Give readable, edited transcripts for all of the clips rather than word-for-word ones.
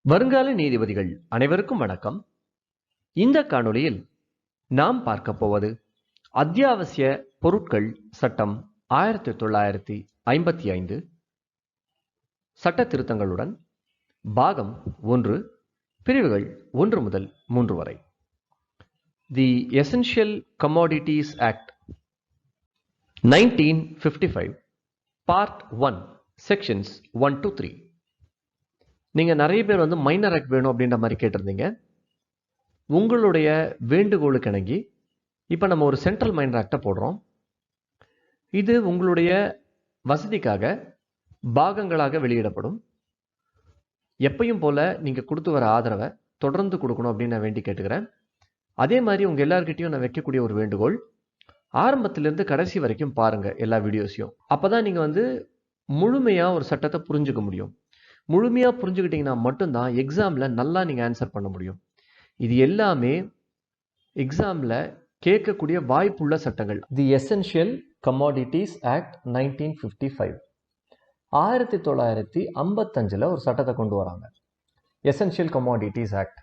வருங்கால நீதிபதிகள் அனைவருக்கும் வணக்கம். இந்த காணொளியில் நாம் பார்க்க போவது அத்தியாவசிய பொருட்கள் சட்டம் 1955 சட்ட திருத்தங்களுடன் பாகம் 1 பிரிவுகள் 1 முதல் 3 வரை. தி essential commodities act 1955 part 1 sections 1 to 3. நீங்கள் நிறைய பேர் மைனர் ஆக்ட் வேணும் அப்படின்ற மாதிரி கேட்டிருந்தீங்க. உங்களுடைய வேண்டுகோளுக்கு இணங்கி இப்போ நம்ம ஒரு சென்ட்ரல் மைனர் ஆக்டை போடுறோம். இது உங்களுடைய வசதிக்காக பாகங்களாக வெளியிடப்படும். எப்பயும் போல் நீங்கள் கொடுத்து வர ஆதரவை தொடர்ந்து கொடுக்கணும் அப்படின்னு நான் வேண்டி கேட்டுக்கிறேன். அதே மாதிரி உங்கள் எல்லாருக்கிட்டையும் நான் வைக்கக்கூடிய ஒரு வேண்டுகோள், ஆரம்பத்திலேருந்து கடைசி வரைக்கும் பாருங்கள் எல்லா வீடியோஸையும். அப்போ தான் நீங்கள் முழுமையாக ஒரு சட்டத்தை புரிஞ்சுக்க முடியும். முழுமையாக புரிஞ்சுக்கிட்டிங்கன்னா மட்டும்தான் எக்ஸாமில் நல்லா நீங்கள் ஆன்சர் பண்ண முடியும். இது எல்லாமே எக்ஸாமில் கேட்கக்கூடிய வாய்ப்புள்ள சட்டங்கள். தி எசென்ஷியல் கமோடிட்டிஸ் ஆக்ட் 1955 1955 ஒரு சட்டத்தை கொண்டு வராங்க, எசென்ஷியல் கமோடிட்டிஸ் ஆக்ட்.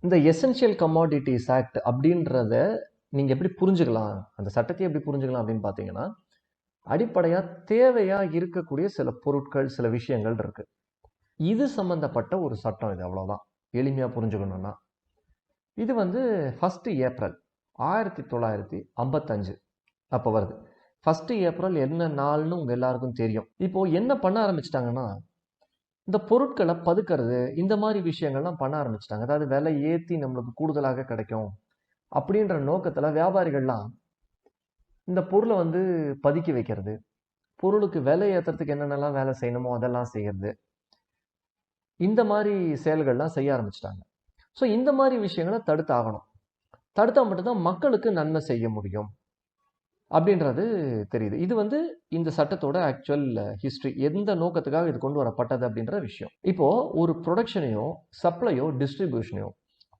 இந்த எசென்ஷியல் கமோடிட்டிஸ் ஆக்ட் அப்படின்றத நீங்கள் எப்படி புரிஞ்சுக்கலாம், அந்த சட்டத்தை எப்படி புரிஞ்சுக்கலாம் அப்படின்னு பார்த்தீங்கன்னா, அடிப்படையாக தேவையாக இருக்கக்கூடிய சில பொருட்கள், சில விஷயங்கள் இருக்கு. இது சம்பந்தப்பட்ட ஒரு சட்டம். இது அவ்வளோதான், எளிமையாக புரிஞ்சுக்கணும்னா. இது 1 ஏப்ரல் 1955 அப்போ வருது. 1 ஏப்ரல் என்ன நாள்னு உங்கள் எல்லாருக்கும் தெரியும். இப்போ என்ன பண்ண ஆரம்பிச்சிட்டாங்கன்னா, இந்த பொருட்களை பதுக்கிறது, இந்த மாதிரி விஷயங்கள்லாம் பண்ண ஆரம்பிச்சிட்டாங்க. அதாவது விலை ஏற்றி நம்மளுக்கு கூடுதலாக கிடைக்கும் அப்படின்ற நோக்கத்தில் வியாபாரிகள்லாம் இந்த பொருளை பதுக்கி வைக்கிறது, பொருளுக்கு விலை ஏற்றுறதுக்கு என்னென்னலாம் வேலை செய்யணுமோ அதெல்லாம் செய்யறது, இந்த மாதிரி செயல்கள்லாம் செய்ய ஆரம்பிச்சிட்டாங்க. ஸோ இந்த மாதிரி விஷயங்களை தடுத்தாகணும். தடுத்தா மட்டும்தான் மக்களுக்கு நன்மை செய்ய முடியும் அப்படின்றது தெரியுது. இது இந்த சட்டத்தோட ஆக்சுவல் ஹிஸ்ட்ரி, எந்த நோக்கத்துக்காக இது கொண்டு வரப்பட்டது அப்படின்ற விஷயம். இப்போ ஒரு ப்ரொடக்ஷனையோ சப்ளையோ டிஸ்ட்ரிபியூஷனையோ,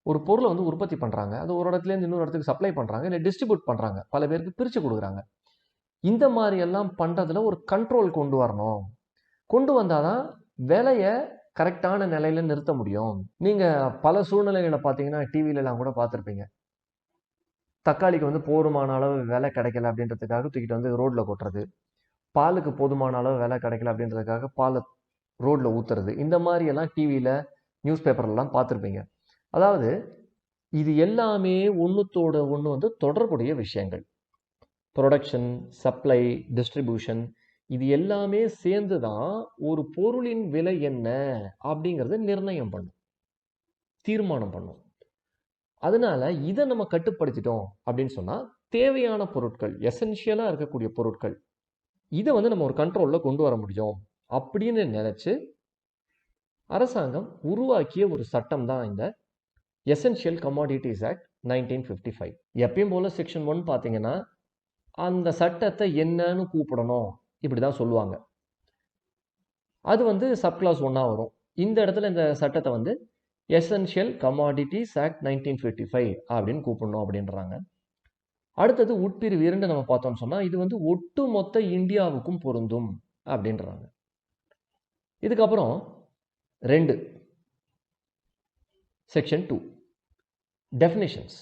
ஒரு பொருளை உற்பத்தி பண்ணுறாங்க, அது ஒரு இடத்துலேருந்து இன்னொரு இடத்துக்கு சப்ளை பண்ணுறாங்க, இல்லை டிஸ்ட்ரிபியூட் பண்ணுறாங்க, பல பேருக்கு பிரித்து கொடுக்குறாங்க. இந்த மாதிரி எல்லாம் பண்ணுறதுல ஒரு கண்ட்ரோல் கொண்டு வரணும். கொண்டு வந்தால் தான் விலையை கரெக்டான நிலையில் நிறுத்த முடியும். நீங்கள் பல சூழ்நிலைகளை பார்த்தீங்கன்னா, டிவிலெலாம் கூட பார்த்துருப்பீங்க. தக்காளிக்கு போதுமான அளவு விலை கிடைக்கல அப்படின்றதுக்காக தூக்கிட்டு ரோட்டில் கொட்டுறது, பாலுக்கு போதுமான அளவு விலை கிடைக்கல அப்படின்றதுக்காக பாலை ரோட்டில் ஊற்றுறது, இந்த மாதிரி எல்லாம் டிவியில் நியூஸ் பேப்பர்லாம் பார்த்துருப்பீங்க. அதாவது இது எல்லாமே ஒன்றுத்தோட ஒன்று தொடர்புடைய விஷயங்கள். ப்ரொடக்ஷன், சப்ளை, டிஸ்ட்ரிபியூஷன், இது எல்லாமே சேர்ந்து தான் ஒரு பொருளின் விலை என்ன அப்படிங்கிறத நிர்ணயம் பண்ணும், தீர்மானம் பண்ணும். அதனால இதை நம்ம கட்டுப்படுத்திட்டோம் அப்படின்னு சொன்னால், தேவையான பொருட்கள், எசென்ஷியலாக இருக்கக்கூடிய பொருட்கள், இதை நம்ம ஒரு கண்ட்ரோலில் கொண்டு வர முடியும் அப்படின்னு நினச்சி அரசாங்கம் உருவாக்கிய ஒரு சட்டம் தான் இந்த எசென்ஷியல் கமோடிட்டிஸ் ஆக்ட் 1955. எப்பயும் போல செக்ஷன் 1 பார்த்தீங்கன்னா, அந்த சட்டத்தை என்னன்னு கூப்பிடணும் இப்படி தான் சொல்லுவாங்க. அது சப்கிளாஸ் 1 வரும். இந்த இடத்துல இந்த சட்டத்தை எசென்ஷியல் கமோடிட்டிஸ் ஆக்ட் 1955 அப்படின்னு கூப்பிடணும் அப்படின்றாங்க. அடுத்தது உட்பிரிவு 2 நம்ம பார்த்தோம்னு சொன்னால், இது ஒட்டுமொத்த இந்தியாவுக்கும் பொருந்தும் அப்படின்றாங்க. இதுக்கப்புறம் 2 செக்ஷன் 2 டெஃபினிஷன்ஸ்.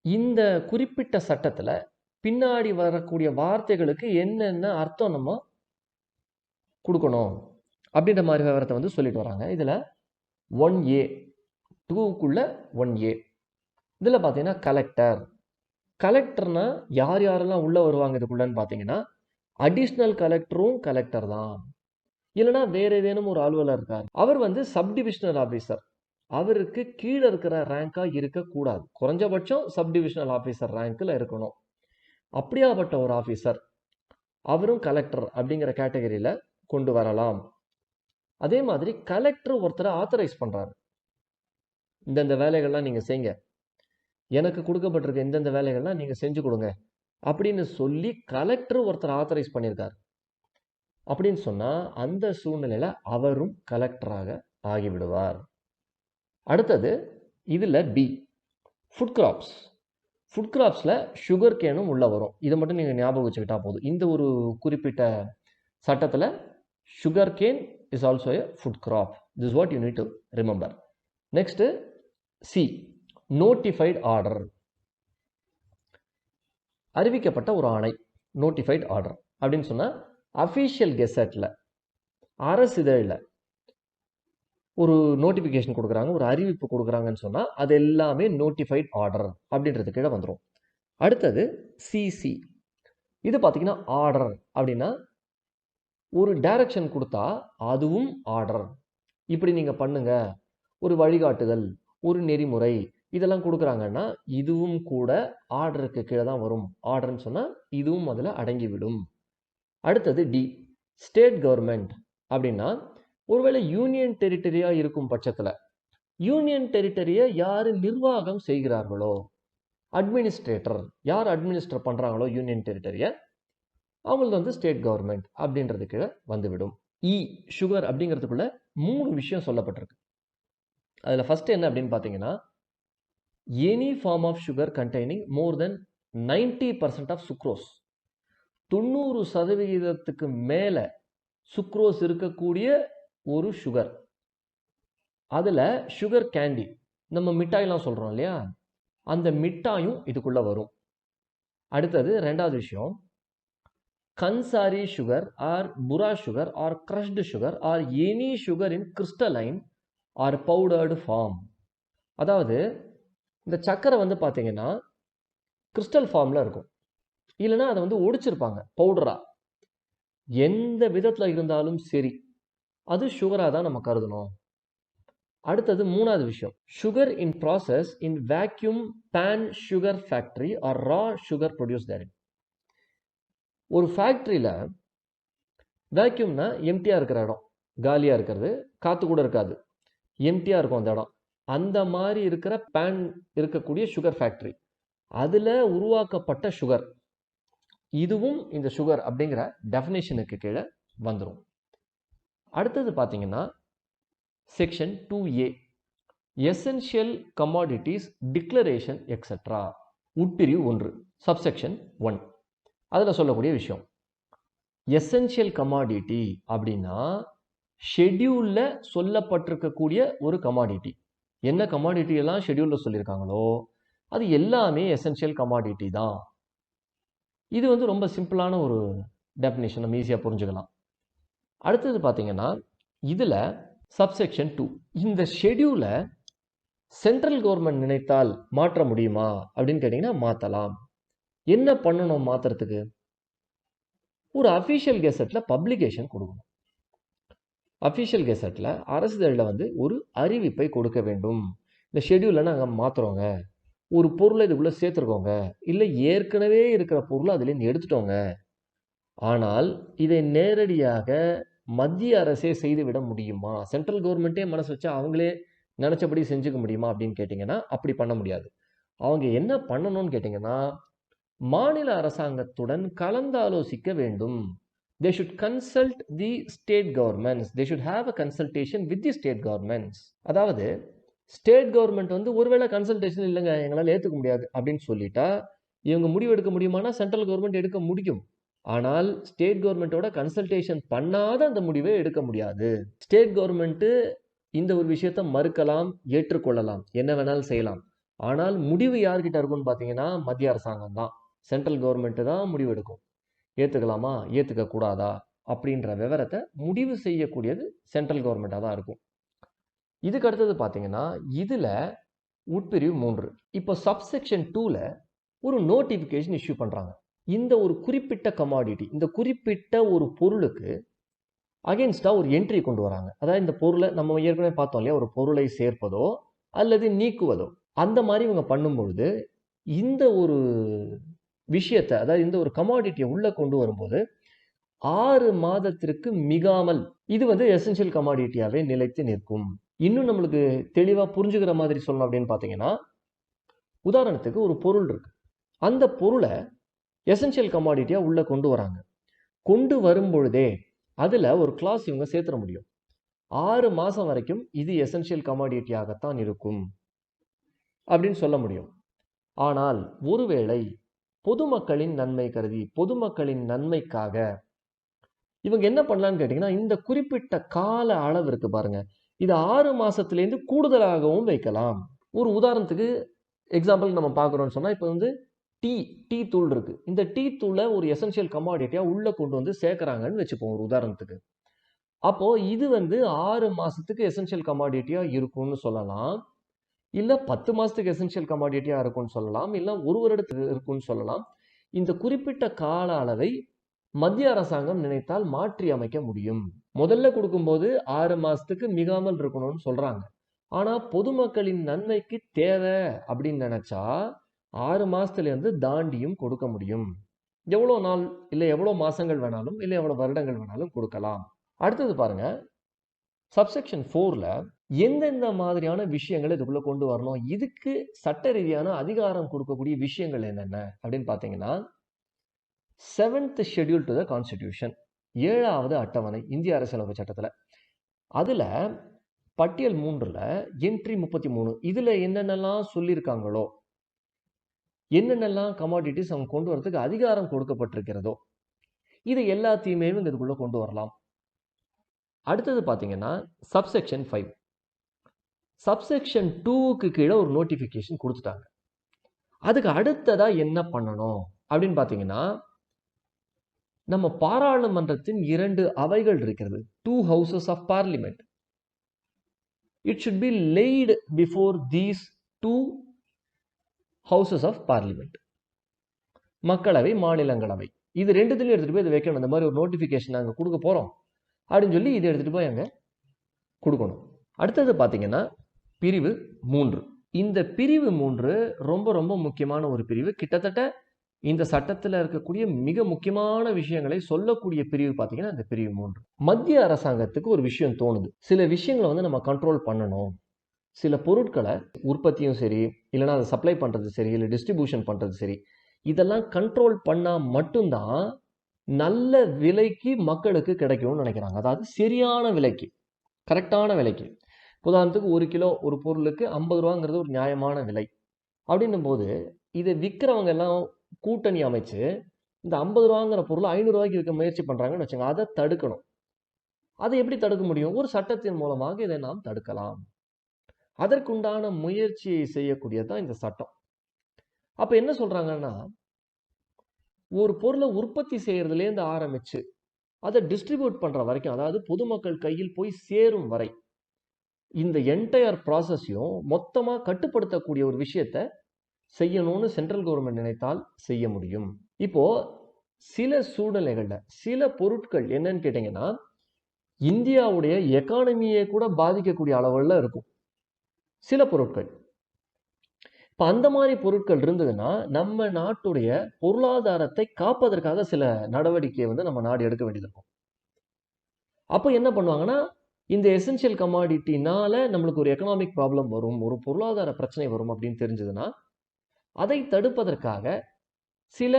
இந்த குறிப்பிட்ட சட்டத்தில் பின்னாடி வரக்கூடிய வார்த்தைகளுக்கு என்னென்ன அர்த்தம் நம்ம கொடுக்கணும் அப்படின்ற மாதிரி விவரத்தை சொல்லிட்டு வராங்க. இதில் 1A 2க்குள்ள 1A இதில் பார்த்தீங்கன்னா கலெக்டர். கலெக்டர்னா யார் யாரெல்லாம் உள்ளே வருவாங்க இதுக்குள்ளன்னு பார்த்தீங்கன்னா, அடிஷ்னல் கலெக்டரும் கலெக்டர் தான். இல்லைனா வேற ஏதேனும் ஒரு அலுவலர் இருக்கார், அவர் சப்டிவிஷனல் ஆஃபீஸர், அவருக்கு கீழே இருக்கிற ரேங்காக இருக்கக்கூடாது. குறைஞ்சபட்சம் சப்டிவிஷனல் ஆஃபீஸர் ரேங்க்கில் இருக்கணும். அப்படியாப்பட்ட ஒரு ஆஃபீஸர் அவரும் கலெக்டர் அப்படிங்கிற கேட்டகரியில் கொண்டு வரலாம். அதே மாதிரி கலெக்டர் ஒருத்தரை ஆத்தரைஸ் பண்ணுறாரு, இந்தந்த வேலைகள்லாம் நீங்கள் செய்யுங்க, எனக்கு கொடுக்கப்பட்டிருக்க இந்தந்த வேலைகள்லாம் நீங்கள் செஞ்சு கொடுங்க அப்படின்னு சொல்லி கலெக்டர் ஒருத்தர் ஆத்தரைஸ் பண்ணியிருக்கார். அப்படின்னு சொன்னால் அந்த சூழ்நிலையில் அவரும் கலெக்டராக ஆகிவிடுவார். அடுத்தது இதில் பி ஃபுட் கிராப்ஸ். ஃபுட் கிராப்ஸில் சுகர் கேனும் உள்ளே வரும். இதை மட்டும் நீங்கள் ஞாபகம் வச்சுக்கிட்டா போதும். இந்த ஒரு குறிப்பிட்ட சட்டத்தில் sugar cane is also a food crop. This is what you need to remember. Next, C, notified order. அறிவிக்கப்பட்ட ஒரு ஆணை, நோட்டிஃபைட் ஆர்டர் அப்படின்னு சொன்னால் அஃபீஷியல் கெசட்டில் அரசிதழில் ஒரு நோட்டிஃபிகேஷன் கொடுக்குறாங்க, ஒரு அறிவிப்பு கொடுக்குறாங்கன்னு சொன்னால் அது எல்லாமே நோட்டிஃபைட் ஆர்டர் அப்படின்றது கீழே வந்துடும். அடுத்தது சிசி. இது பார்த்தீங்கன்னா ஆர்டர் அப்படின்னா ஒரு டைரக்ஷன் கொடுத்தா அதுவும் ஆர்டர். இப்படி நீங்கள் பண்ணுங்க, ஒரு வழிகாட்டுதல், ஒரு நெறிமுறை இதெல்லாம் கொடுக்குறாங்கன்னா இதுவும் கூட ஆர்டருக்கு கீழே தான் வரும். ஆர்டர்னு சொன்னால் இதுவும் அதில் அடங்கிவிடும். அடுத்தது டி, ஸ்டேட் கவர்மெண்ட் அப்படின்னா ஒருவேளை யூனியன் டெரிட்டரியாக இருக்கும் பட்சத்தில் யூனியன் டெரிட்டரியை யார் நிர்வாகம் செய்கிறார்களோ, அட்மினிஸ்ட்ரேட்டர் யார் அட்மினிஸ்ட்ரேட் பண்ணுறாங்களோ யூனியன் டெரிட்டரியை, அவங்களுக்கு வந்து ஸ்டேட் கவர்மெண்ட் அப்படின்றது கீழே வந்துவிடும். இ, சுகர் அப்படிங்கிறதுக்குள்ள 3 விஷயம் சொல்லப்பட்டிருக்கு. அதில் ஃபர்ஸ்ட் என்ன அப்படின்னு பார்த்தீங்கன்னா, any form of sugar containing more than 90% of sucrose, 90% மேலே சுக்ரோஸ் இருக்கக்கூடிய ஒரு சுகர். அதில் சுகர் கேண்டி, நம்ம மிட்டாயெல்லாம் சொல்கிறோம் இல்லையா, அந்த மிட்டாயும் இதுக்குள்ளே வரும். அடுத்தது 2வது விஷயம், khandsari sugar or bura sugar or crushed sugar or any sugar in crystalline or powdered form. அதாவது இந்த சக்கரை வந்து பார்த்தீங்கன்னா கிறிஸ்டல் ஃபார்மில் இருக்கும், இல்லைன்னா அதை வந்து ஒடிச்சிருப்பாங்க பவுடரா. எந்த விதத்தில் இருந்தாலும் சரி அது சுகராக தான் நம்ம கருதணும். அடுத்தது 3வது விஷயம், sugar in process in vacuum pan sugar factory or raw sugar produce there. ஒரு ஃபேக்ட்ரியில் வேக்யூம்னா எம்டியாக இருக்கிற இடம், காலியாக இருக்கிறது, காற்று கூட இருக்காது, எம்டியாக இருக்கும் அந்த இடம். அந்த மாதிரி இருக்கிற பேன் இருக்கக்கூடிய சுகர் ஃபேக்ட்ரி, அதில் உருவாக்கப்பட்ட சுகர், இதுவும் இந்த சுகர் அப்படிங்கிற டெஃபினேஷனுக்கு கீழே வந்துடும். அடுத்தது பார்த்தீங்கன்னா section 2A, essential commodities declaration etcetera, உட்பிரிவு 1, சப்செக்ஷன் 1. அதில் சொல்லக்கூடிய விஷயம், எசென்ஷியல் கமாடிட்டி அப்படின்னா ஷெட்யூலில் சொல்லப்பட்டிருக்கக்கூடிய ஒரு கமாடிட்டி. என்ன கமாடிட்டி எல்லாம் ஷெட்யூலில் சொல்லியிருக்காங்களோ அது எல்லாமே எசென்ஷியல் கமாடிட்டி தான். இது வந்து ரொம்ப சிம்பிளான ஒரு டெஃபினேஷன், நம்ம ஈஸியாக புரிஞ்சுக்கலாம். அடுத்தது பார்த்தீங்கன்னா இதில் சப்செக்ஷன் 2, இந்த ஷெட்யூலை சென்ட்ரல் கவர்மெண்ட் நினைத்தால் மாற்ற முடியுமா அப்படின்னு கேட்டிங்கன்னா மாற்றலாம். என்ன பண்ணணும் மாற்றுறதுக்கு? ஒரு அஃபீஷியல் கெசட்டில் பப்ளிகேஷன் கொடுக்கணும். அஃபீஷியல் கெசட்டில் அரசிதழில் வந்து ஒரு அறிவிப்பை கொடுக்க வேண்டும். இந்த ஷெட்யூலை நாங்கள் மாற்றுறோங்க, ஒரு பொருளை இதுக்குள்ளே சேர்த்துருக்கோங்க, இல்லை ஏற்கனவே இருக்கிற பொருளை அதுலேருந்து எடுத்துட்டோங்க, ஆனால் இதை நேரடியாக மத்திய அரசே செய்துவிட முடியுமா, சென்ட்ரல் கவர்மெண்ட்டே மனசு வச்சா அவங்களே நினச்சபடி செஞ்சுக்க முடியுமா அப்படின்னு கேட்டிங்கன்னா அப்படி பண்ண முடியாது. அவங்க என்ன பண்ணணும்னு கேட்டிங்கன்னா மாநில அரசாங்கத்துடன் கலந்தாலோசிக்க வேண்டும். They should consult the state governments. They should have a consultation with the state governments. அதாவது ஸ்டேட் கவர்மெண்ட் வந்து ஒருவேளை கன்சல்டேஷன் இல்லைங்க எங்களால் ஏற்றுக்க முடியாது அப்படின்னு சொல்லிட்டா இவங்க முடிவு எடுக்க முடியுமானா சென்ட்ரல் கவர்மெண்ட் எடுக்க முடியும். ஆனால் ஸ்டேட் கவர்மெண்ட்டோட கன்சல்டேஷன் பண்ணாத அந்த முடிவை எடுக்க முடியாது. ஸ்டேட் கவர்மெண்ட்டு இந்த ஒரு விஷயத்தை மறுக்கலாம், ஏற்றுக்கொள்ளலாம், என்ன வேணாலும் செய்யலாம். ஆனால் முடிவு யார்கிட்ட இருக்கும்னு பார்த்தீங்கன்னா மத்திய அரசாங்கம் தான், சென்ட்ரல் கவர்மெண்ட்டு தான் முடிவு எடுக்கும். ஏற்றுக்கலாமா ஏற்றுக்க கூடாதா அப்படின்ற விவரத்தை முடிவு செய்யக்கூடியது சென்ட்ரல் கவர்மெண்ட்டாக தான் இருக்கும். இதுக்கு அடுத்தது பார்த்தீங்கன்னா இதில் உட்பிரிவு 3, இப்போ சப்செக்ஷன் 2ல ஒரு நோட்டிஃபிகேஷன் இஷ்யூ பண்ணுறாங்க. இந்த ஒரு குறிப்பிட்ட கமாடிட்டி, இந்த குறிப்பிட்ட ஒரு பொருளுக்கு அகென்ஸ்டாக ஒரு என்ட்ரி கொண்டு வராங்க. அதாவது இந்த பொருளை நம்ம ஏற்கனவே பார்த்தோம் இல்லையா, ஒரு பொருளை சேர்ப்பதோ அல்லது நீக்குவதோ அந்த மாதிரி இவங்க பண்ணும்பொழுது இந்த ஒரு விஷயத்தை, அதாவது இந்த ஒரு கமாடிட்டியை உள்ளே கொண்டு வரும்போது 6 மாதத்திற்கு மிகாமல் இது வந்து எசென்ஷியல் கமாடிட்டியாகவே நிலைத்து நிற்கும். இன்னும் நம்மளுக்கு தெளிவாக புரிஞ்சுக்கிற மாதிரி சொல்லணும் அப்படின்னு பார்த்தீங்கன்னா, உதாரணத்துக்கு ஒரு பொருள் இருக்கு, அந்த பொருளை எசென்ஷியல் கமாடிட்டியாக உள்ளே கொண்டு வராங்க. கொண்டு வரும்பொழுதே அதில் ஒரு கிளாஸ் இவங்க சேர்த்துட முடியும், 6 மாதம் வரைக்கும் இது எசென்ஷியல் கமாடிட்டியாகத்தான் இருக்கும் அப்படின்னு சொல்ல முடியும். ஆனால் ஒருவேளை பொதுமக்களின் நன்மை கருதி, பொதுமக்களின் நன்மைக்காக இவங்க என்ன பண்ணலான்னு கேட்டீங்கன்னா, இந்த குறிப்பிட்ட கால அளவு இருக்கு பாருங்க, இது 6 மாசத்திலேருந்து கூடுதலாகவும் வைக்கலாம். ஒரு உதாரணத்துக்கு எக்ஸாம்பிள் நம்ம பார்க்குறோம்னு சொன்னா, இப்போ வந்து டீ டீ தூள் இருக்கு. இந்த டீ தூள ஒரு எசென்ஷியல் கமாடிட்டியா உள்ள கொண்டு வந்து சேர்க்குறாங்கன்னு வச்சுப்போம் ஒரு உதாரணத்துக்கு. அப்போ இது வந்து 6 மாசத்துக்கு எசென்ஷியல் கமாடிட்டியா இருக்கும்னு சொல்லலாம். இல்ல 10 மாசத்துக்கு எசென்ஷியல் கமாடிட்டியா இருக்கும்னு சொல்லலாம். இல்ல 1 வருடத்துக்கு இருக்கும்னு சொல்லலாம். இந்த குறிப்பிட்ட கால அளவை மத்திய அரசாங்கம் நினைத்தால் மாற்றி அமைக்க முடியும். முதல்ல கொடுக்கும்போது 6 மாசத்துக்கு மிகாமல் இருக்கணும்னு சொல்றாங்க. ஆனா பொதுமக்களின் நன்மைக்கு தேவை அப்படின்னு நினைச்சா 6 மாசத்துல இருந்து தாண்டியும் கொடுக்க முடியும். எவ்வளவு நாள் இல்ல எவ்வளவு மாசங்கள் வேணாலும் இல்ல எவ்வளவு வருடங்கள் வேணாலும் கொடுக்கலாம். அடுத்தது பாருங்க, சப்செக்ஷன் 4ல எந்தெந்த மாதிரியான விஷயங்களை இதுக்குள்ள கொண்டு வரணும், இதுக்கு சட்ட ரீதியான அதிகாரம் கொடுக்கக்கூடிய விஷயங்கள் என்னென்ன அப்படின்னு பாத்தீங்கன்னா, 7th schedule to the constitution, 7வது அட்டவணை இந்திய அரசியலமைப்பு சட்டத்துல, அதுல பட்டியல் 3ல என்ட்ரி 33 இதுல என்னென்னலாம் சொல்லியிருக்காங்களோ, என்னென்னலாம் கமாடிட்டிஸ் அவங்க கொண்டு வரதுக்கு அதிகாரம் கொடுக்கப்பட்டிருக்கிறதோ, இது எல்லாத்தையுமே இவங்க இதுக்குள்ள கொண்டு வரலாம். அடுத்தது பாத்தீங்கன்னா சப்செக்ஷன் 5, சப்செக்ஷன் 2க்கு கீழே ஒரு நோட்டிபிகேஷன் கொடுத்துட்டாங்க. அதுக்கு அடுத்ததா என்ன பண்ணணும் அப்படின்னு பாத்தீங்கன்னா, நம்ம பாராளுமன்றத்தின் 2 அவைகள் இருக்கிறது, 2 houses of parliament. It should be laid before these 2 houses of parliament. மக்களவை, மாநிலங்களவை, இது ரெண்டுத்துலயும் எடுத்துட்டு போய் இதை வைக்கணும். இந்த மாதிரி ஒரு நோட்டிபிகேஷன் நாங்க கொடுக்க போறோம் அப்படின்னு சொல்லி இதை எடுத்துட்டு போய் அங்க கொடுக்கணும். அடுத்தது பாத்தீங்கன்னா பிரிவு 3. இந்த பிரிவு 3 ரொம்ப ரொம்ப முக்கியமான ஒரு பிரிவு. கிட்டத்தட்ட இந்த சட்டத்தில் இருக்கக்கூடிய மிக முக்கியமான விஷயங்களை சொல்லக்கூடிய பிரிவு பாத்தீங்கன்னா இந்த பிரிவு 3. மத்திய அரசாங்கத்துக்கு ஒரு விஷயம் தோணுது, சில விஷயங்களை வந்து நம்ம கண்ட்ரோல் பண்ணணும். சில பொருட்களை உற்பத்தியும் சரி, இல்லைன்னா அதை சப்ளை பண்றது சரி, இல்லை டிஸ்ட்ரிபியூஷன் பண்றது சரி, இதெல்லாம் கண்ட்ரோல் பண்ணா மட்டும்தான் நல்ல விலைக்கு மக்களுக்கு கிடைக்கும்னு நினைக்கிறாங்க. அதாவது சரியான விலைக்கு, கரெக்டான விலைக்கு. உதாரணத்துக்கு 1 கிலோ ஒரு பொருளுக்கு 50 ரூபாங்கிறது ஒரு நியாயமான விலை அப்படின்னும் போது, இதை விற்கிறவங்க எல்லாம் கூட்டணி அமைச்சு இந்த 50 ரூபாங்கிற பொருளை 500 ரூபாய்க்கு விற்க முயற்சி பண்றாங்கன்னு வச்சுங்க, அதை தடுக்கணும். அதை எப்படி தடுக்க முடியும்? ஒரு சட்டத்தின் மூலமாக இதை நாம் தடுக்கலாம். அதற்குண்டான முயற்சியை செய்யக்கூடியதுதான் இந்த சட்டம். அப்ப என்ன சொல்றாங்கன்னா, ஒரு பொருளை உற்பத்தி செய்யறதுலேருந்து ஆரம்பிச்சு அதை டிஸ்ட்ரிபியூட் பண்ற வரைக்கும், அதாவது பொதுமக்கள் கையில் போய் சேரும் வரை, இந்த என்டையர் ப்ராசஸையும் மொத்தமா கட்டுப்படுத்தக்கூடிய ஒரு விஷயத்த செய்யணும்னு சென்ட்ரல் கவர்மெண்ட் நினைத்தால் செய்ய முடியும். இப்போ சில சூழ்நிலைகள்ல சில பொருட்கள் என்னன்னு கேட்டீங்கன்னா, இந்தியாவுடைய எக்கானமியை கூட பாதிக்கக்கூடிய அளவுல இருக்கும் சில பொருட்கள். இப்ப அந்த மாதிரி பொருட்கள் இருந்ததுன்னா நம்ம நாட்டுடைய பொருளாதாரத்தை காப்பதற்காக சில நடவடிக்கையை வந்து நம்ம நாடு எடுக்க வேண்டியது இருக்கும். அப்போ என்ன பண்ணுவாங்கன்னா, இந்த எசென்ஷியல் கமாடிட்டினால நம்மளுக்கு ஒரு எக்கனாமிக் ப்ராப்ளம் வரும், ஒரு பொருளாதார பிரச்சனை வரும் அப்படின்னு தெரிஞ்சதுன்னா, அதை தடுப்பதற்காக சில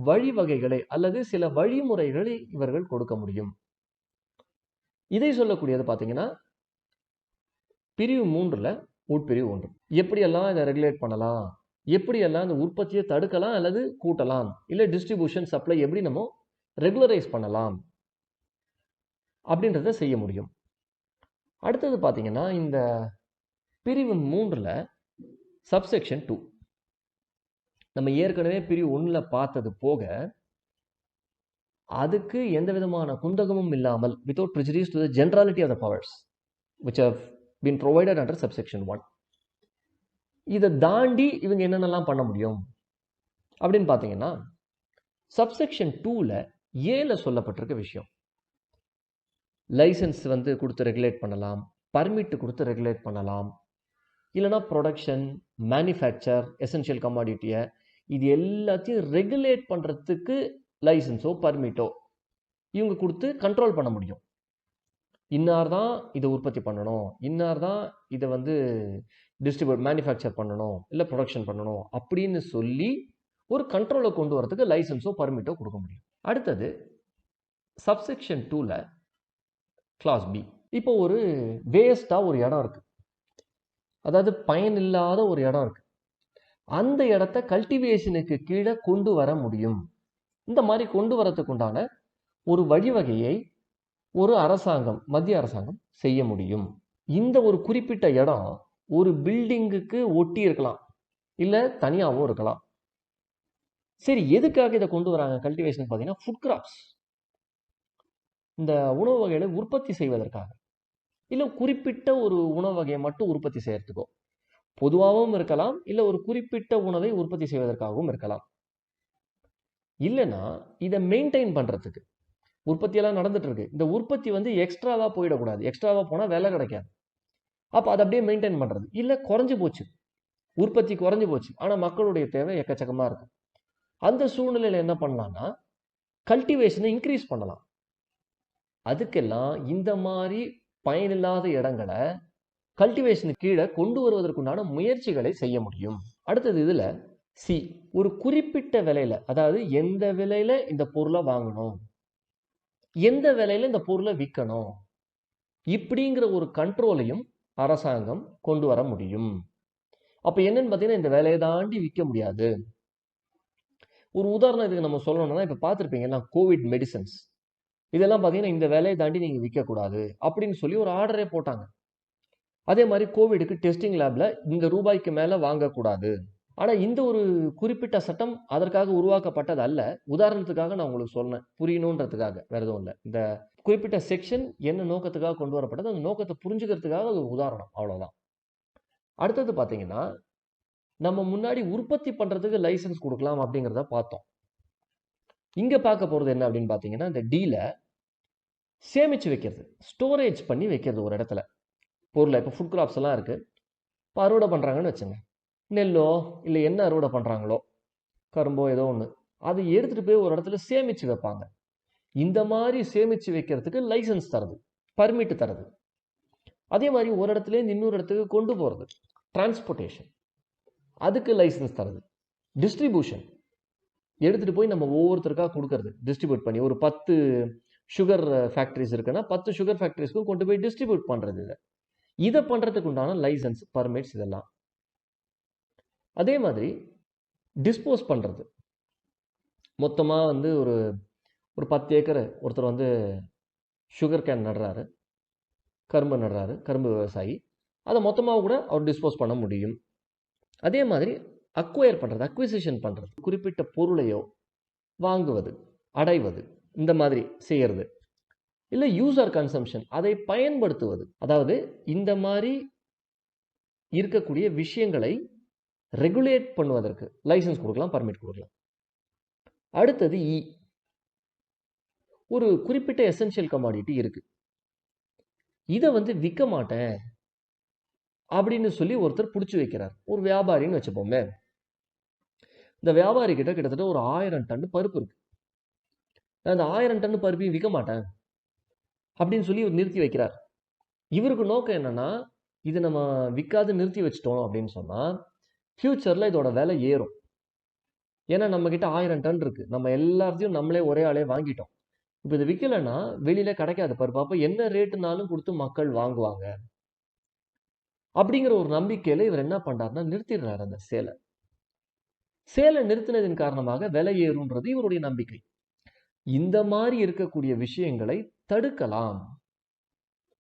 வழிவகைகளை அல்லது சில வழிமுறைகளை இவர்கள் கொடுக்க முடியும். இதை சொல்லக்கூடியது பாத்தீங்கன்னா பிரிவு 3ல உட்பிரிவு 1. எப்படியெல்லாம் இதை ரெகுலேட் பண்ணலாம், எப்படியெல்லாம் இந்த உற்பத்தியை தடுக்கலாம் அல்லது கூட்டலாம், இல்ல டிஸ்ட்ரிபியூஷன் சப்ளை எப்படி நம்ம ரெகுலரைஸ் பண்ணலாம் அப்படின்றத செய்ய முடியும். அடுத்தது பாத்தீங்கன்னா இந்த பிரிவு 3ல சப்செக்ஷன் 2, நம்ம ஏற்கனவே பிரிவு 1ல பார்த்தது போக அதுக்கு எந்த விதமான குந்தகமும் இல்லாமல், without prejudice to the generality of the powers which have been provided under subsection 1, இதை தாண்டி இவங்க என்னென்னலாம் பண்ண முடியும் அப்படின்னு பாத்தீங்கன்னா, சப்செக்ஷன் 2ல ஏல சொல்லப்பட்டிருக்க விஷயம், லைசன்ஸ் வந்து கொடுத்து ரெகுலேட் பண்ணலாம், பர்மிட் கொடுத்து ரெகுலேட் பண்ணலாம், இல்லைனா ப்ரொடக்ஷன், மேனுஃபேக்சர், எசென்ஷியல் கமாடிட்டியை இது எல்லாத்தையும் ரெகுலேட் பண்றதுக்கு லைசன்ஸோ பர்மிட்டோ இவங்க கொடுத்து கண்ட்ரோல் பண்ண முடியும். இன்னார் தான் இதை உற்பத்தி பண்ணணும், இன்னார் தான் இதை வந்து டிஸ்ட்ரிபியூட் மேனுஃபேக்சர் பண்ணணும், இல்லை ப்ரொடக்ஷன் பண்ணணும் அப்படின்னு சொல்லி ஒரு கண்ட்ரோலை கொண்டு வரதுக்கு லைசன்ஸோ பர்மிட்டோ கொடுக்க முடியும். அடுத்தது சப்செக்ஷன் 2ல கிளாஸ் பி, இப்போ ஒரு வேஸ்டா ஒரு இடம் இருக்கு, அதாவது பயன் இல்லாத ஒரு இடம் இருக்கு, அந்த இடத்த கல்டிவேஷனுக்கு கீழே கொண்டு வர முடியும். இந்த மாதிரி கொண்டு வரதுக்கு உண்டான ஒரு வழிவகையை ஒரு அரசாங்கம், மத்திய அரசாங்கம் செய்ய முடியும். இந்த ஒரு குறிப்பிட்ட இடம் ஒரு பில்டிங்குக்கு ஒட்டி இருக்கலாம், இல்ல தனியாகவும் இருக்கலாம். சரி, எதுக்காக இதை கொண்டு வராங்க கல்டிவேஷன் பார்த்தீங்கன்னா, ஃபுட் கிராப்ஸ், இந்த உணவு வகைகளை உற்பத்தி செய்வதற்காக, இல்லை குறிப்பிட்ட ஒரு உணவு வகையை மட்டும் உற்பத்தி செய்யறதுக்கோ, பொதுவாகவும் இருக்கலாம், இல்லை ஒரு குறிப்பிட்ட உணவை உற்பத்தி செய்வதற்காகவும் இருக்கலாம். இல்லைன்னா இதை மெயின்டைன் பண்றதுக்கு, உற்பத்தியெல்லாம் நடந்துட்டு இருக்கு, இந்த உற்பத்தி வந்து எக்ஸ்ட்ராவா போயிடக்கூடாது, எக்ஸ்ட்ராவா போனா வேலை கிடைக்காது. அப்ப அதை அப்படியே மெயின்டைன் பண்றது. இல்ல குறைஞ்சு போச்சு, உற்பத்தி குறைஞ்சு போச்சு, ஆனா மக்களுடைய தேவை எக்கச்சக்கமா இருக்கு. அந்த சூழ்நிலையில என்ன பண்ணலாம்னா கல்டிவேஷனை இன்க்ரீஸ் பண்ணலாம். அதுக்கெல்லாம் இந்த மாதிரி பயனில்லாத இடங்களை கல்டிவேஷனுக்கு கீழே கொண்டு வருவதற்குண்டான முயற்சிகளை செய்ய முடியும். அடுத்தது இதுல சி, ஒரு குறிப்பிட்ட விலையில, அதாவது எந்த விலையில இந்த பொருளை வாங்கணும், எந்த விலையில இந்த பொருளை விற்கணும், இப்படிங்கிற ஒரு கண்ட்ரோலையும் அரசாங்கம் கொண்டு வர முடியும். அப்ப என்னன்னு பார்த்தீங்கன்னா, இந்த விலையை தாண்டி விற்க முடியாது. ஒரு உதாரணம் இதுக்கு நம்ம சொல்லணும்னா, இப்ப பார்த்துருப்பீங்க எல்லாம் கோவிட் மெடிசன்ஸ், இதெல்லாம் பார்த்தீங்கன்னா இந்த விலையை தாண்டி நீங்க விற்கக்கூடாது அப்படின்னு சொல்லி ஒரு ஆர்டரே போட்டாங்க. அதே மாதிரி கோவிடுக்கு டெஸ்டிங் லேப்ல இந்த ரூபாய்க்கு மேல வாங்கக்கூடாது. ஆனா இந்த ஒரு குறிப்பிட்ட சட்டம் அதற்காக உருவாக்கப்பட்டது அல்ல. உதாரணத்துக்காக நான் உங்களுக்கு சொன்னேன், புரியணுன்றதுக்காக, வேற எதுவும் இல்லை. இந்த குறிப்பிட்ட செக்ஷன் என்ன நோக்கத்துக்காக கொண்டு வரப்பட்டது, அந்த நோக்கத்தை புரிஞ்சுக்கிறதுக்காக அது ஒரு உதாரணம், அவ்வளவுதான். அடுத்தது பார்த்தீங்கன்னா, நம்ம முன்னாடி உற்பத்தி பண்றதுக்கு லைசன்ஸ் கொடுக்கலாம் அப்படிங்கிறத பார்த்தோம். இங்க பார்க்க போறது என்ன அப்படின்னு பார்த்தீங்கன்னா, இந்த டீல சேமிச்சு வைக்கிறது, ஸ்டோரேஜ் பண்ணி வைக்கிறது ஒரு இடத்துல பொருளை. இப்போ ஃபுட் கிராப்ஸ் எல்லாம் இருக்கு, இப்போ அறுவடை பண்றாங்கன்னு வச்சுங்க, நெல்லோ இல்லை என்ன அறுவடை பண்றாங்களோ, கரும்போ ஏதோ ஒன்று, அதை எடுத்துட்டு போய் ஒரு இடத்துல சேமிச்சு வைப்பாங்க. இந்த மாதிரி சேமிச்சு வைக்கிறதுக்கு லைசன்ஸ் தருது, பர்மிட் தருது. அதே மாதிரி ஒரு இடத்துல இருந்து இன்னொரு இடத்துக்கு கொண்டு போறது, டிரான்ஸ்போர்ட்டேஷன், அதுக்கு லைசன்ஸ் தருது. டிஸ்ட்ரிபியூஷன், எடுத்துட்டு போய் நம்ம ஒவ்வொருத்தருக்காக கொடுக்கறது, டிஸ்ட்ரிபியூட் பண்ணி, ஒரு 10 சுகர் ஃபேக்டரிஸ் இருக்குன்னா 10 சுகர் ஃபேக்டரிஸ்க்கும் கொண்டு போய் டிஸ்ட்ரிபியூட் பண்றது. இதை பண்றதுக்கு உண்டான லைசன்ஸ், பர்மிட்ஸ், இதெல்லாம். அதே மாதிரி டிஸ்போஸ் பண்றது, மொத்தமா வந்து ஒரு ஒரு 10 ஏக்கர் ஒருத்தர் வந்து சுகர் கேன் நடுறாரு, கரும்பு நடுறாரு, கரும்பு விவசாயி, அதை மொத்தமாக கூட அவர் டிஸ்போஸ் பண்ண முடியும். அதே மாதிரி அக்வயர் பண்றது, அக்விசிஷன் பண்றது, குறிப்பிட்ட பொருளையோ வாங்குவது, அடைவது, இந்த மாதிரி செய்யறது. இல்லை யூசர் கன்சம்ஷன், அதை பயன்படுத்துவது. அதாவது இந்த மாதிரி இருக்கக்கூடிய விஷயங்களை ரெகுலேட் பண்ணுவதற்கு லைசன்ஸ் கொடுக்கலாம், பர்மிட் கொடுக்கலாம். அடுத்தது இ, ஒரு குறிப்பிட்ட எசென்ஷியல் கமாடிட்டி இருக்கு, இதை வந்து விற்க மாட்டேன் அப்படின்னு சொல்லி ஒருத்தர் பிடிச்சி வைக்கிறார், ஒரு வியாபாரின்னு வச்சுப்போமே. இந்த வியாபாரி கிட்ட கிட்டத்தட்ட ஒரு 1000 டன் பருப்பு இருக்கு, அந்த 1000 டன் பருப்பையும் விற்க மாட்டேன் அப்படின்னு சொல்லி இவர் நிறுத்தி வைக்கிறார். இவருக்கு நோக்கம் என்னன்னா, இது நம்ம விற்காது நிறுத்தி வச்சிட்டோம் அப்படின்னு சொன்னா ஃபியூச்சர்ல இதோட விலை ஏறும். ஏன்னா நம்ம கிட்ட 1000 டன் இருக்கு, நம்ம எல்லாத்தையும் நம்மளே ஒரே ஆளே வாங்கிட்டோம். இப்போ இது விற்கலைன்னா வெளியில கிடைக்காது பருப்பு, அப்போ என்ன ரேட்டுனாலும் கொடுத்து மக்கள் வாங்குவாங்க அப்படிங்கிற ஒரு நம்பிக்கையில இவர் என்ன பண்றாருன்னா நிறுத்திடுறாரு அந்த சேலை. சேலை நிறுத்தினதின் காரணமாக விலை ஏறும்ன்றது இவருடைய நம்பிக்கை. இந்த மாதிரி இருக்கக்கூடிய விஷயங்களை தடுக்கலாம்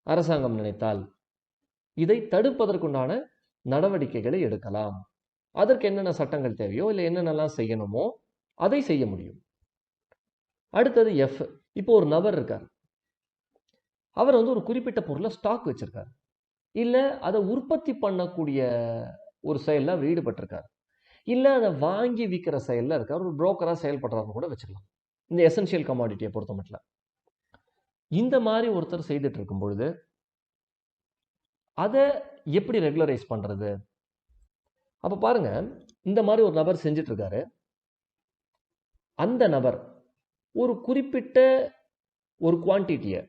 அரசாங்கம் நினைத்தால். இதை தடுப்பதற்குண்டான நடவடிக்கைகளை எடுக்கலாம். அதற்கு என்னென்ன சட்டங்கள் தேவையோ இல்லை என்னென்னலாம் செய்யணுமோ அதை செய்ய முடியும். அடுத்தது எஃப், இப்போ ஒரு நபர் இருக்கார், அவர் வந்து ஒரு குறிப்பிட்ட பொருளை ஸ்டாக் வச்சிருக்காரு, இல்லை அதை உற்பத்தி பண்ணக்கூடிய ஒரு செயலில் அவர் ஈடுபட்டிருக்கார், இல்லை அதை வாங்கி விற்கிற செயலில் இருக்கார், ஒரு புரோக்கராக செயல்படுறாருன்னு கூட வச்சுக்கலாம். இந்த எசென்ஷியல் கமாடிட்டியை பொறுத்த மட்டும் இந்த மாதிரி ஒருத்தர் செய்துட்டு இருக்கும் பொழுது அதை எப்படி ரெகுலரைஸ் பண்றது? அப்ப பாருங்க, இந்த மாதிரி ஒரு நபர் செஞ்சுட்டு இருக்காரு, அந்த நபர் ஒரு குறிப்பிட்ட ஒரு குவான்டிட்டியை,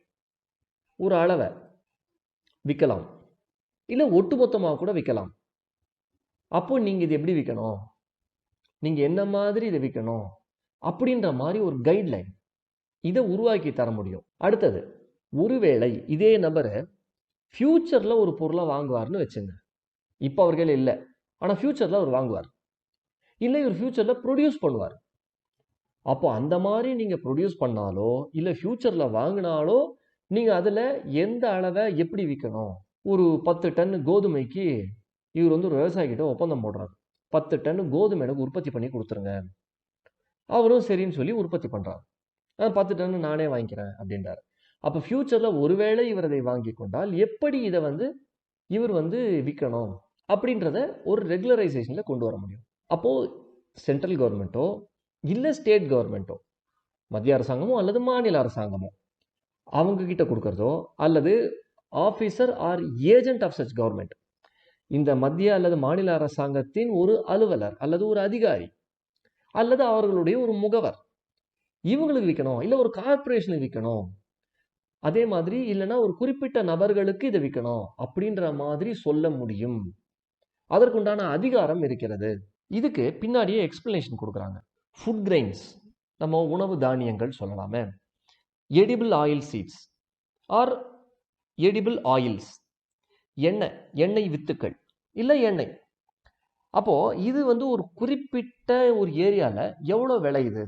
ஒரு அளவை விற்கலாம், இல்லை ஒட்டுமொத்தமாக கூட விற்கலாம். அப்போ நீங்க இது எப்படி விற்கணும், நீங்க என்ன மாதிரி இதை விற்கணும் அப்படின்ற மாதிரி ஒரு கைட்லைன் இதை உருவாக்கி தர முடியும். அடுத்தது, ஒருவேளை இதே நபர் ஃபியூச்சர்ல ஒரு பொருளை வாங்குவார்னு வச்சுங்க, இப்போ அவர்கள் இல்லை, ஆனால் ஃபியூச்சர்ல அவர் வாங்குவார், இல்லை இவர் ஃபியூச்சர்ல ப்ரொடியூஸ் பண்ணுவார், அப்போ அந்த மாதிரி நீங்க ப்ரொடியூஸ் பண்ணாலோ இல்ல ஃபியூச்சர்ல வாங்கினாலோ நீங்க அதுல எந்த அளவை எப்படி விற்கணும்? ஒரு 10 டன் கோதுமைக்கு இவர் வந்து ஒரு விவசாயி கிட்ட ஒப்பந்தம் போடுறாரு. 10 டன் கோதுமை எனக்கு உற்பத்தி பண்ணி கொடுத்துருங்க. அவரும் சரின்னு சொல்லி உற்பத்தி பண்றாரு. 10 டன் நானே வாங்கிக்கிறேன் அப்படின்றாரு. அப்ப ஃபியூச்சர்ல ஒருவேளை இவர் அதை வாங்கி கொண்டால் எப்படி இதை வந்து இவர் வந்து விற்கணும் அப்படின்றத ஒரு ரெகுலரைசேஷன்ல கொண்டு வர முடியும். அப்போ சென்ட்ரல் கவர்மெண்ட்டோ இல்ல ஸ்டேட் கவர்மெண்ட்டோ, மத்திய அரசாங்கமோ அல்லது மாநில அரசாங்கமோ அவங்க கிட்ட கொடுக்கறதோ அல்லது officer or agent of such government, இந்த மத்திய அல்லது மாநில அரசாங்கத்தின் ஒரு அலுவலர் அல்லது ஒரு அதிகாரி அல்லது அவர்களுடைய ஒரு முகவர், இவங்களுக்கு விற்கணும், இல்ல ஒரு கார்பரேஷனுக்கு விற்கணும், அதே மாதிரி இல்லைன்னா ஒரு குறிப்பிட்ட நபர்களுக்கு இதை விற்கணும் அப்படின்ற மாதிரி சொல்ல முடியும். அதற்குண்டான அதிகாரம் இருக்கிறது. இதுக்கு பின்னாடியே எக்ஸ்பிளனேஷன் கொடுக்குறாங்க. ஃபுட் கிரெயின்ஸ், நம்ம உணவு தானியங்கள் சொல்லலாமே, edible oil seeds or edible oils, எண்ணெய் வித்துக்கள் இல்லை எண்ணெய். அப்போ இது வந்து ஒரு குறிப்பிட்ட ஒரு ஏரியால எவ்வளவு விளையுது,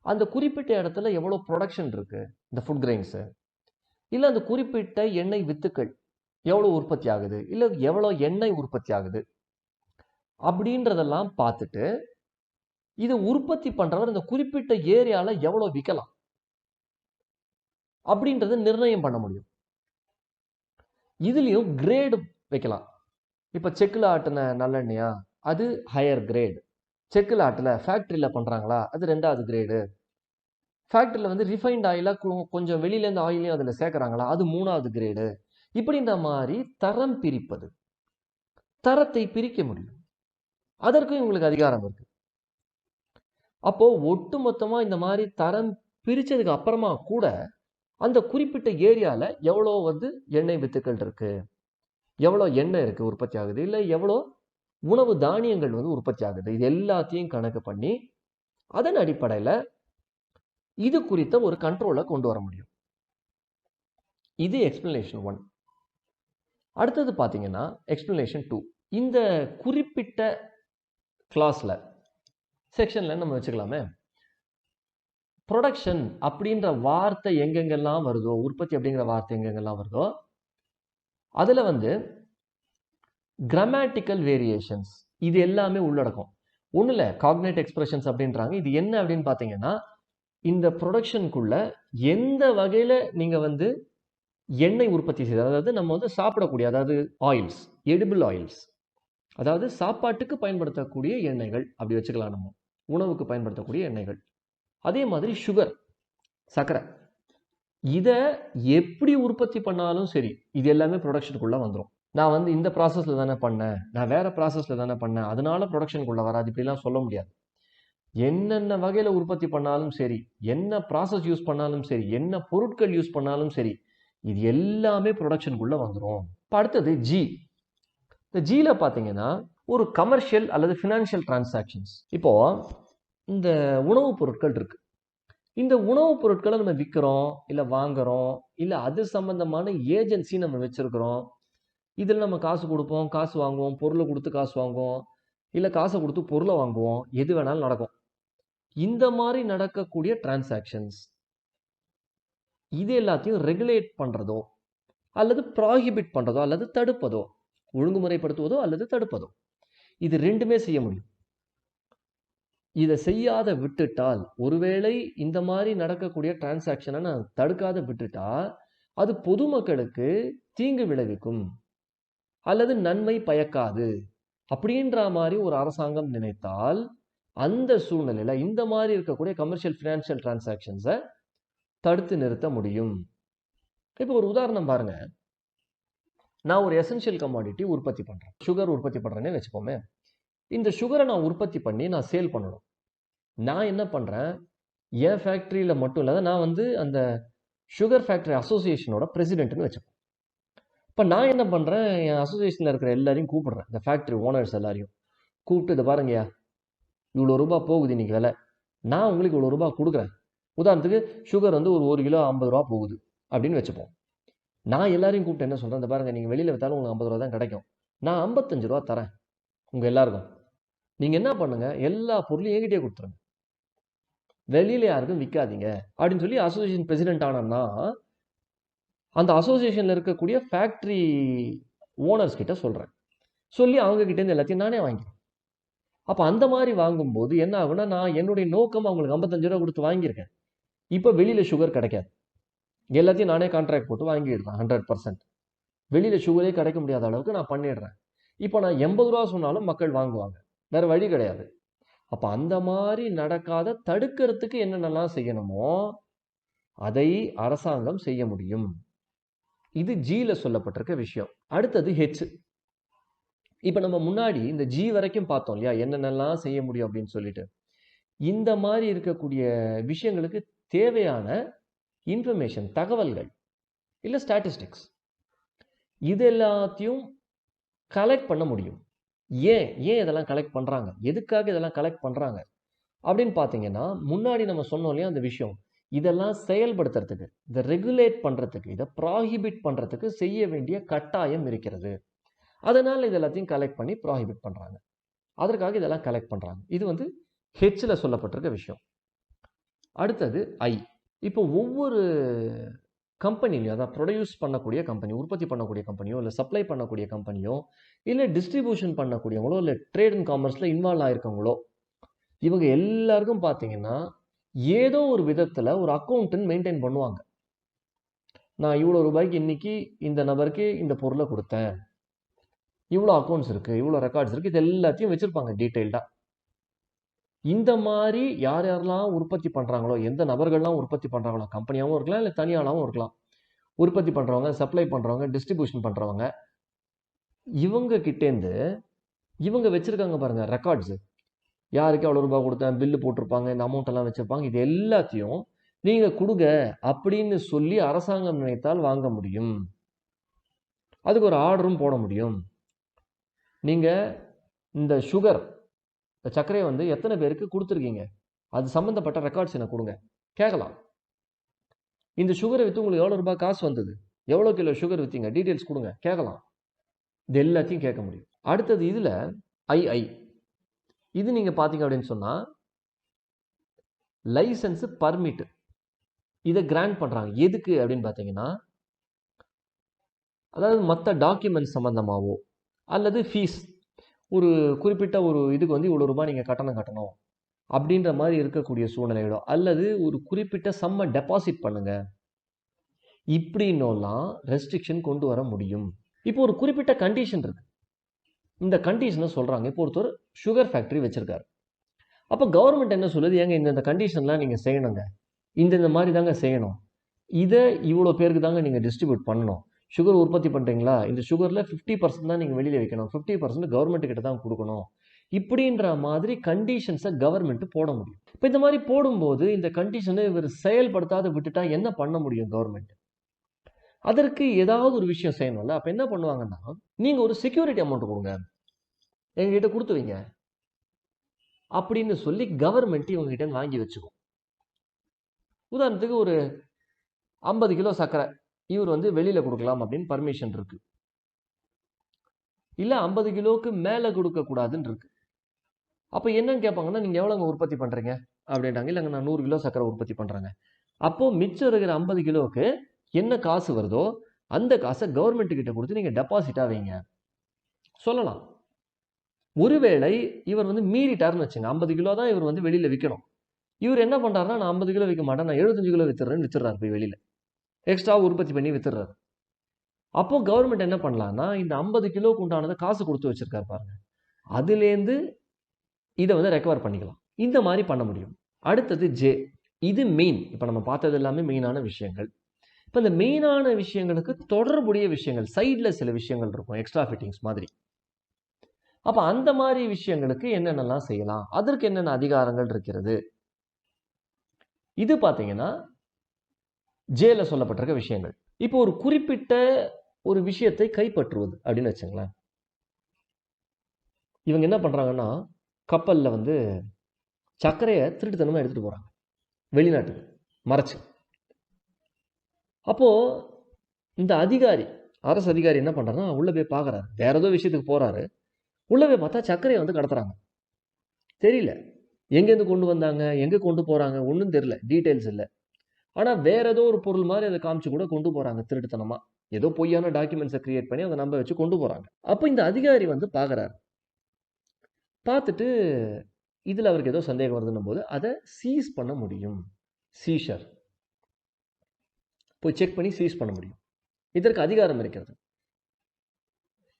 அந்த குறிப்பிட்ட இடத்துல எவ்வளவு ப்ரொடக்ஷன் இருக்கு இந்த ஃபுட் கிரெயின்ஸ், இல்ல அந்த குறிப்பிட்ட எண்ணெய் வித்துக்கள் எவ்வளவு உற்பத்தி ஆகுது, இல்ல எவ்வளவு எண்ணெய் உற்பத்தி ஆகுது அப்படின்றதெல்லாம் பார்த்துட்டு இதை உற்பத்தி பண்றவர் இந்த குறிப்பிட்ட ஏரியால எவ்வளவு விற்கலாம் அப்படின்றத நிர்ணயம் பண்ண முடியும். இதுலயும் கிரேடு வைக்கலாம். இப்ப செக்குல ஆட்டின நல்லெண்ணெயா, அது ஹையர் கிரேடு. செக்குல ஆட்டல ஃபேக்டரியில பண்றாங்களா, அது 2வது கிரேடு. ஃபேக்டரியில வந்து ரிஃபைண்ட் ஆயிலா கொஞ்சம் வெளியில இருந்து ஆயிலையும் அதுல சேர்க்கறாங்களா, அது 3வது கிரேடு. இப்படின்ற மாதிரி தரம் பிரிப்பது, தரத்தை பிரிக்க முடியும். அதற்கும் உங்களுக்கு அதிகாரம் இருக்கு. அப்போ ஒட்டுமொத்தமா இந்த மாதிரி தரம் பிரிச்சதுக்கு அப்புறமா கூட அந்த குறிப்பிட்ட ஏரியால எவ்வளோ வந்து எண்ணெய் வித்துக்கள் இருக்கு, எவ்வளோ எண்ணெய் இருக்கு உற்பத்தி ஆகுது, இல்லை எவ்வளோ உணவு தானியங்கள் வந்து உற்பத்தி ஆகுது, இது எல்லாத்தையும் கணக்கு பண்ணி அதன் அடிப்படையில் இது குறித்த ஒரு கண்ட்ரோலை கொண்டு வர முடியும். இது எக்ஸ்பிளனேஷன் 1. அடுத்தது பார்த்தீங்கன்னா எக்ஸ்பிளனேஷன் 2. இந்த குறிப்பிட்ட கிளாஸ்ல செக்ஷன்ல நம்ம வச்சுக்கலாமே, ப்ரொடக்ஷன் அப்படின்ற வார்த்தை எங்கெங்கெல்லாம் வருதோ, உற்பத்தி அப்படிங்கிற வார்த்தை எங்கெங்கெல்லாம் வருதோ, அதுல வந்து கிராமட்டிக்கல் வேரியேஷன்ஸ் இது எல்லாமே உள்ளடக்கும். ஒன்றும் இல்லை, காக்னேட் எக்ஸ்பிரஷன்ஸ் அப்படின்றாங்க. இது என்ன அப்படின்னு பார்த்தீங்கன்னா, இந்த ப்ரொடக்ஷனுக்குள்ள எந்த வகையில நீங்க வந்து எண்ணெய் உற்பத்தி செய்ய, அதாவது நம்ம வந்து சாப்பிடக்கூடிய, அதாவது ஆயில்ஸ், எடிபிள் ஆயில்ஸ், அதாவது சாப்பாட்டுக்கு பயன்படுத்தக்கூடிய எண்ணெய்கள் அப்படி வச்சுக்கலாம், நம்ம உணவுக்கு பயன்படுத்தக்கூடிய எண்ணெய்கள். அதே மாதிரி சுகர், சர்க்கரை, இதை எப்படி உற்பத்தி பண்ணாலும் சரி இது எல்லாமே ப்ரொடக்ஷனுக்குள்ள வந்துடும். நான் வந்து இந்த ப்ராசஸ்ல தானே பண்ணேன், நான் வேற ப்ராசஸ்ல தானே பண்ணேன், அதனால ப்ரொடக்ஷனுக்குள்ள வராது, இப்படிலாம் சொல்ல முடியாது. என்னென்ன வகையில உற்பத்தி பண்ணாலும் சரி, என்ன ப்ராசஸ் யூஸ் பண்ணாலும் சரி, என்ன பொருட்கள் யூஸ் பண்ணாலும் சரி, இது எல்லாமே ப்ரொடக்ஷனுக்குள்ள வந்துடும். இப்போ அடுத்தது ஜி. இந்த ஜில பார்த்தீங்கன்னா ஒரு கமர்ஷியல் அல்லது ஃபினான்ஷியல் டிரான்சாக்ஷன்ஸ். இப்போ இந்த உணவுப் பொருட்கள் இருக்கு. இந்த உணவுப் பொருட்களை நம்ம விற்கிறோம், இல்லை வாங்குறோம், இல்லை அது சம்பந்தமான ஏஜென்சி நம்ம வச்சிருக்கிறோம். இதில் நம்ம காசு கொடுப்போம், காசு வாங்குவோம், பொருளை கொடுத்து காசு வாங்குவோம், இல்லை காசை கொடுத்து பொருளை வாங்குவோம், எது வேணாலும் நடக்கும். இந்த மாதிரி நடக்கக்கூடிய டிரான்சாக்ஷன்ஸ் இது எல்லாத்தையும் ரெகுலேட் பண்றதோ அல்லது ப்ராஹிபிட் பண்றதோ அல்லது தடுப்பதோ, ஒழுங்குமுறைப்படுத்துவதோ அல்லது தடுப்பதோ, இது ரெண்டுமே செய்ய முடியும். இதை செய்யாத விட்டுட்டால், ஒருவேளை இந்த மாதிரி நடக்கக்கூடிய டிரான்சாக்ஷனை நான் தடுக்காத விட்டுட்டா அது பொதுமக்களுக்கு தீங்கு விளைவிக்கும் அல்லது நன்மை பயக்காது அப்படின்ற மாதிரி ஒரு அரசாங்கம் நினைத்தால், அந்த சூழ்நிலையில இந்த மாதிரி இருக்கக்கூடிய கமர்ஷியல் ஃபினான்ஷியல் டிரான்சாக்ஷன்ஸை தடுத்து நிறுத்த முடியும். இப்போ ஒரு உதாரணம் பாருங்க, நான் ஒரு எசென்ஷியல் கமாடிட்டி உற்பத்தி பண்றேன், சுகர் உற்பத்தி பண்றேன்னு வச்சுப்போமே. இந்த சுகரை நான் உற்பத்தி பண்ணி நான் சேல் பண்ணணும். நான் என்ன பண்றேன், என் ஃபேக்டரியில மட்டும் இல்லாத நான் வந்து அந்த சுகர் ஃபேக்டரி அசோசியேஷனோட பிரசிடென்ட்னு வச்சுப்பேன். இப்போ நான் என்ன பண்றேன், என் அசோசியேஷன்ல இருக்கிற எல்லாரையும் கூப்பிடுறேன், இந்த ஃபேக்டரி ஓனர்ஸ் எல்லாரையும் கூப்பிட்டு, இதை பாருங்கய்யா, இவ்வளோ ரூபாய் போகுது இன்னைக்கு விலை, நான் உங்களுக்கு இவ்வளோ ரூபாய் கொடுக்குறேன். உதாரணத்துக்கு சுகர் வந்து ஒரு கிலோ 50 ரூபா போகுது அப்படின்னு வச்சுப்போம். நான் எல்லாரையும் கூப்பிட்டு என்ன சொல்றேன், இந்த பாருங்க, நீங்க வெளியில வித்தாலும் உங்களுக்கு 50 ரூபா தான் கிடைக்கும், நான் 55 ரூபா தரேன் உங்க எல்லாருக்கும். நீங்க என்ன பண்ணுங்க, எல்லா பொருளையும் என்கிட்டயே கொடுத்துருங்க. வெளியில யாருக்கும் விற்காதீங்க அப்படின்னு சொல்லி அசோசியேஷன் பிரசிடென்ட் ஆனோம்னா அந்த அசோசியேஷன்ல இருக்கக்கூடிய ஃபேக்டரி ஓனர்ஸ் கிட்ட சொல்றேன், சொல்லி அவங்க கிட்ட இருந்து எல்லாத்தையும் நானே வாங்கிக்கிறேன். அப்ப அந்த மாதிரி வாங்கும்போது என்ன ஆகும்னா, நான் என்னுடைய நோக்கம் அவங்களுக்கு 55 ரூபா கொடுத்து வாங்கியிருக்கேன். இப்ப வெளியில சுகர் கிடைக்காது. எல்லாத்தையும் நானே கான்ட்ராக்ட் போட்டு வாங்கிடுறேன் 100%. வெளியில சுகரே கிடைக்க முடியாத அளவுக்கு நான் பண்ணிடுறேன். இப்போ நான் 80 ரூபா சொன்னாலும் மக்கள் வாங்குவாங்க. வேற வழி கிடையாது. அப்ப அந்த மாதிரி நடக்காத தடுக்கிறதுக்கு என்னென்னலாம் செய்யணுமோ அதை அரசாங்கம் செய்ய முடியும். இது ஜில சொல்லப்பட்டிருக்க விஷயம். அடுத்தது ஹெச். இப்ப நம்ம முன்னாடி இந்த ஜி வரைக்கும் பார்த்தோம் இல்லையா, என்னென்னலாம் செய்ய முடியும் அப்படின்னு சொல்லிட்டு. இந்த மாதிரி இருக்கக்கூடிய விஷயங்களுக்கு தேவையான இன்ஃபர்மேஷன், தகவல்கள் இல்ல ஸ்டாட்டிஸ்டிக்ஸ், இது எல்லாத்தையும் கலெக்ட் பண்ண முடியும். ஏன் இதெல்லாம் கலெக்ட் பண்றாங்க, எதுக்காக இதெல்லாம் கலெக்ட் பண்றாங்க அப்படின்னு பார்த்தீங்கன்னா, முன்னாடி நம்ம சொன்னோம் இல்லையா அந்த விஷயம், இதெல்லாம் செயல்படுத்துறதுக்கு, இதை ரெகுலேட் பண்றதுக்கு, இதை ப்ராஹிபிட் பண்றதுக்கு செய்ய வேண்டிய கட்டாயம் இருக்கிறது. அதனால இது எல்லாத்தையும் கலெக்ட் பண்ணி ப்ராஹிபிட் பண்றாங்க. அதற்காக இதெல்லாம் கலெக்ட் பண்றாங்க. இது வந்து ஹெச்ல சொல்லப்பட்டிருக்க விஷயம். அடுத்தது ஐ. இப்போ ஒவ்வொரு கம்பெனிலையும், அதாவது ப்ரொடியூஸ் பண்ணக்கூடிய கம்பெனி, உற்பத்தி பண்ணக்கூடிய கம்பெனியோ இல்லை சப்ளை பண்ணக்கூடிய கம்பெனியோ இல்லை டிஸ்ட்ரிபியூஷன் பண்ணக்கூடியவங்களோ இல்லை ட்ரேட் அண்ட் காமர்ஸில் இன்வால்வ் ஆயிருக்கவங்களோ, இவங்க எல்லாருக்கும் பார்த்தீங்கன்னா ஏதோ ஒரு விதத்தில் ஒரு அக்கௌண்ட்டுன்னு மெயின்டைன் பண்ணுவாங்க. நான் இவ்வளோ ரூபாய்க்கு இன்னைக்கு இந்த நபருக்கு இந்த பொருளை கொடுத்தேன், இவ்வளோ அக்கௌண்ட்ஸ் இருக்கு, இவ்வளோ ரெக்கார்ட்ஸ் இருக்கு, இது எல்லாத்தையும் வச்சிருப்பாங்க டீட்டெயில்டா. இந்த மாதிரி யார் யாரெல்லாம் உற்பத்தி பண்றாங்களோ, எந்த நபர்கள்லாம் உற்பத்தி பண்றாங்களோ, கம்பெனியாகவும் இருக்கலாம் இல்லை தனியாளாகவும் இருக்கலாம், உற்பத்தி பண்றவங்க, சப்ளை பண்றவங்க, டிஸ்ட்ரிபியூஷன் பண்றவங்க, இவங்க கிட்டேருந்து இவங்க வச்சிருக்காங்க பாருங்க ரெக்கார்ட்ஸ். யாருக்கு எவ்வளோ ரூபாய் கொடுத்தேன், பில்லு போட்டிருப்பாங்க, இந்த அமௌண்ட் எல்லாம் வச்சிருப்பாங்க. இது எல்லாத்தையும் நீங்க கொடுங்க அப்படின்னு சொல்லி அரசாங்கம் நினைத்தால் வாங்க முடியும். அதுக்கு ஒரு ஆர்டரும் போட முடியும். நீங்க இந்த சுகர், இந்த சர்க்கரையை வந்து எத்தனை பேருக்கு கொடுத்துருக்கீங்க, அது சம்பந்தப்பட்ட ரெக்கார்ட்ஸ் எனக்கு கொடுங்க கேட்கலாம். இந்த சுகரை விற்று உங்களுக்கு எவ்வளோ ரூபாய் காசு வந்தது, எவ்வளோ கிலோ சுகர் விற்றீங்க, டீட்டெயில்ஸ் கொடுங்க கேட்கலாம். இது எல்லாத்தையும் கேட்க முடியும். அடுத்தது இதுல ஐ. இது நீங்க பாத்தீங்க அப்படின்னு சொன்னா லைசன்ஸ், பர்மிட், இதை கிராண்ட் பண்றாங்க. எதுக்கு அப்படின்னு பார்த்தீங்கன்னா, அதாவது மற்ற டாக்குமெண்ட் சம்பந்தமாவோ அல்லது ஃபீஸ், ஒரு குறிப்பிட்ட ஒரு இதுக்கு வந்து இவ்வளோ ரூபாய் நீங்கள் கட்டணும் அப்படின்ற மாதிரி இருக்கக்கூடிய சூழ்நிலைகளோ, அல்லது ஒரு குறிப்பிட்ட சம்மை டெபாசிட் பண்ணுங்க, இப்படின்னோலாம் ரெஸ்ட்ரிக்ஷன் கொண்டு வர முடியும். இப்போ ஒரு குறிப்பிட்ட கண்டிஷன் இருக்கு. இந்த கண்டிஷனை சொல்றாங்க. இப்போ ஒருத்தர் சுகர் ஃபேக்டரி வச்சிருக்காரு. அப்போ கவர்மெண்ட் என்ன சொல்லுது, ஏங்க இந்த கண்டிஷன்லாம் நீங்கள் செய்யணுங்க, இந்த மாதிரி தாங்க செய்யணும், இதை இவ்வளோ பேருக்கு தாங்க நீங்கள் டிஸ்ட்ரிபியூட் பண்ணணும். சுகர் உற்பத்தி பண்ணுறீங்களா, இந்த சுகரில் 50% தான் நீங்கள் வெளியில் வைக்கணும், 50% கவர்மெண்ட் கிட்ட தான் கொடுக்கணும், இப்படின்ற மாதிரி கண்டிஷன்ஸை கவர்மெண்ட் போட முடியும். இப்போ இந்த மாதிரி போடும்போது இந்த கண்டிஷனை இவர் செயல்படுத்தாத விட்டுட்டா என்ன பண்ண முடியும் கவர்மெண்ட்? அதற்கு ஏதாவது ஒரு விஷயம் செய்யணும்ல. அப்போ என்ன பண்ணுவாங்கன்னா, நீங்கள் ஒரு செக்யூரிட்டி அமௌண்ட் கொடுங்க, எங்ககிட்ட கொடுத்து வைங்க அப்படின்னு சொல்லி கவர்மெண்ட் இவங்க கிட்ட வாங்கி வச்சுக்கும். உதாரணத்துக்கு ஒரு 50 கிலோ சர்க்கரை இவர் வந்து வெளியில கொடுக்கலாம் அப்படின்னு பர்மிஷன் இருக்கு, இல்ல 50 கிலோவுக்கு மேல கொடுக்க கூடாதுன்னு இருக்கு. அப்ப என்னன்னு கேட்பாங்கன்னா, நீங்க எவ்வளவுங்க உற்பத்தி பண்றீங்க அப்படின்றாங்க. இல்லைங்க நான் 100 கிலோ சர்க்கரை உற்பத்தி பண்றேங்க. அப்போ மிச்சம் இருக்கிற 50 கிலோவுக்கு என்ன காசு வருதோ அந்த காசை கவர்மெண்ட் கிட்ட கொடுத்து நீங்க டெபாசிட்டா வைங்க சொல்லலாம். ஒருவேளை இவர் வந்து மீறிட்டாருன்னு வச்சுங்க, 50 கிலோ தான் இவர் வந்து வெளியில விற்கணும், இவர் என்ன பண்றாருன்னா, நான் 50 கிலோ விற்க மாட்டேன், நான் 75 கிலோ வித்துறேன்னு வித்துறாரு, போய் வெளியில எக்ஸ்ட்ரா உற்பத்தி பண்ணி வித்துறாரு. அப்போ கவர்மெண்ட் என்ன பண்ணலாம்னா, இந்த 50 கிலோக்கு உண்டானதை காசு கொடுத்து வச்சிருக்காரு பாருங்க, அதுலேருந்து இதை வந்து ரெக்கவர் பண்ணிக்கலாம். இந்த மாதிரி பண்ண முடியும். அடுத்தது ஜே. இது மெயின். இப்போ நம்ம பார்த்தது எல்லாமே மெயினான விஷயங்கள். இப்போ இந்த மெயினான விஷயங்களுக்கு தொடர்புடைய விஷயங்கள், சைடில் சில விஷயங்கள் இருக்கும், எக்ஸ்ட்ரா ஃபிட்டிங்ஸ் மாதிரி. அப்போ அந்த மாதிரி விஷயங்களுக்கு என்னென்னலாம் செய்யலாம், அதற்கு என்னென்ன அதிகாரங்கள் இருக்கிறது, இது பார்த்தீங்கன்னா ஜேல சொல்லப்பட்டிருக்க விஷயங்கள். இப்போ ஒரு குறிப்பிட்ட ஒரு விஷயத்தை கைப்பற்றுவது அப்படின்னு வச்சுங்களேன். இவங்க என்ன பண்றாங்கன்னா, கப்பல்ல வந்து சர்க்கரையை திருட்டுத்தனமா எடுத்துட்டு போறாங்க வெளிநாட்டுக்கு மறைச்சு. அப்போ இந்த அதிகாரி, அரசு அதிகாரி என்ன பண்றாருன்னா, உள்ள போய் பார்க்கறாரு, வேற ஏதோ விஷயத்துக்கு போறாரு, உள்ள போய் பார்த்தா சர்க்கரையை வந்து கடத்துறாங்க. தெரியல, எங்கேருந்து கொண்டு வந்தாங்க, எங்கே கொண்டு போகிறாங்க ஒன்றும் தெரியல, டீட்டெயில்ஸ் இல்லை. ஆனால் வேற ஏதோ ஒரு பொருள் மாதிரி அதை காமிச்சு கூட கொண்டு போகிறாங்க திருட்டுத்தனமாக. ஏதோ பொய்யான டாக்குமெண்ட்ஸை கிரியேட் பண்ணி அதை நம்ப வச்சு கொண்டு போகிறாங்க. அப்போ இந்த அதிகாரி வந்து பார்க்குறாரு. பார்த்துட்டு இதில் அவருக்கு ஏதோ சந்தேகம் வருதுன்னும் போது அதை சீஸ் பண்ண முடியும். சீஷர் போய் செக் பண்ணி சீஸ் பண்ண முடியும். இதற்கு அதிகாரம் இருக்கிறது.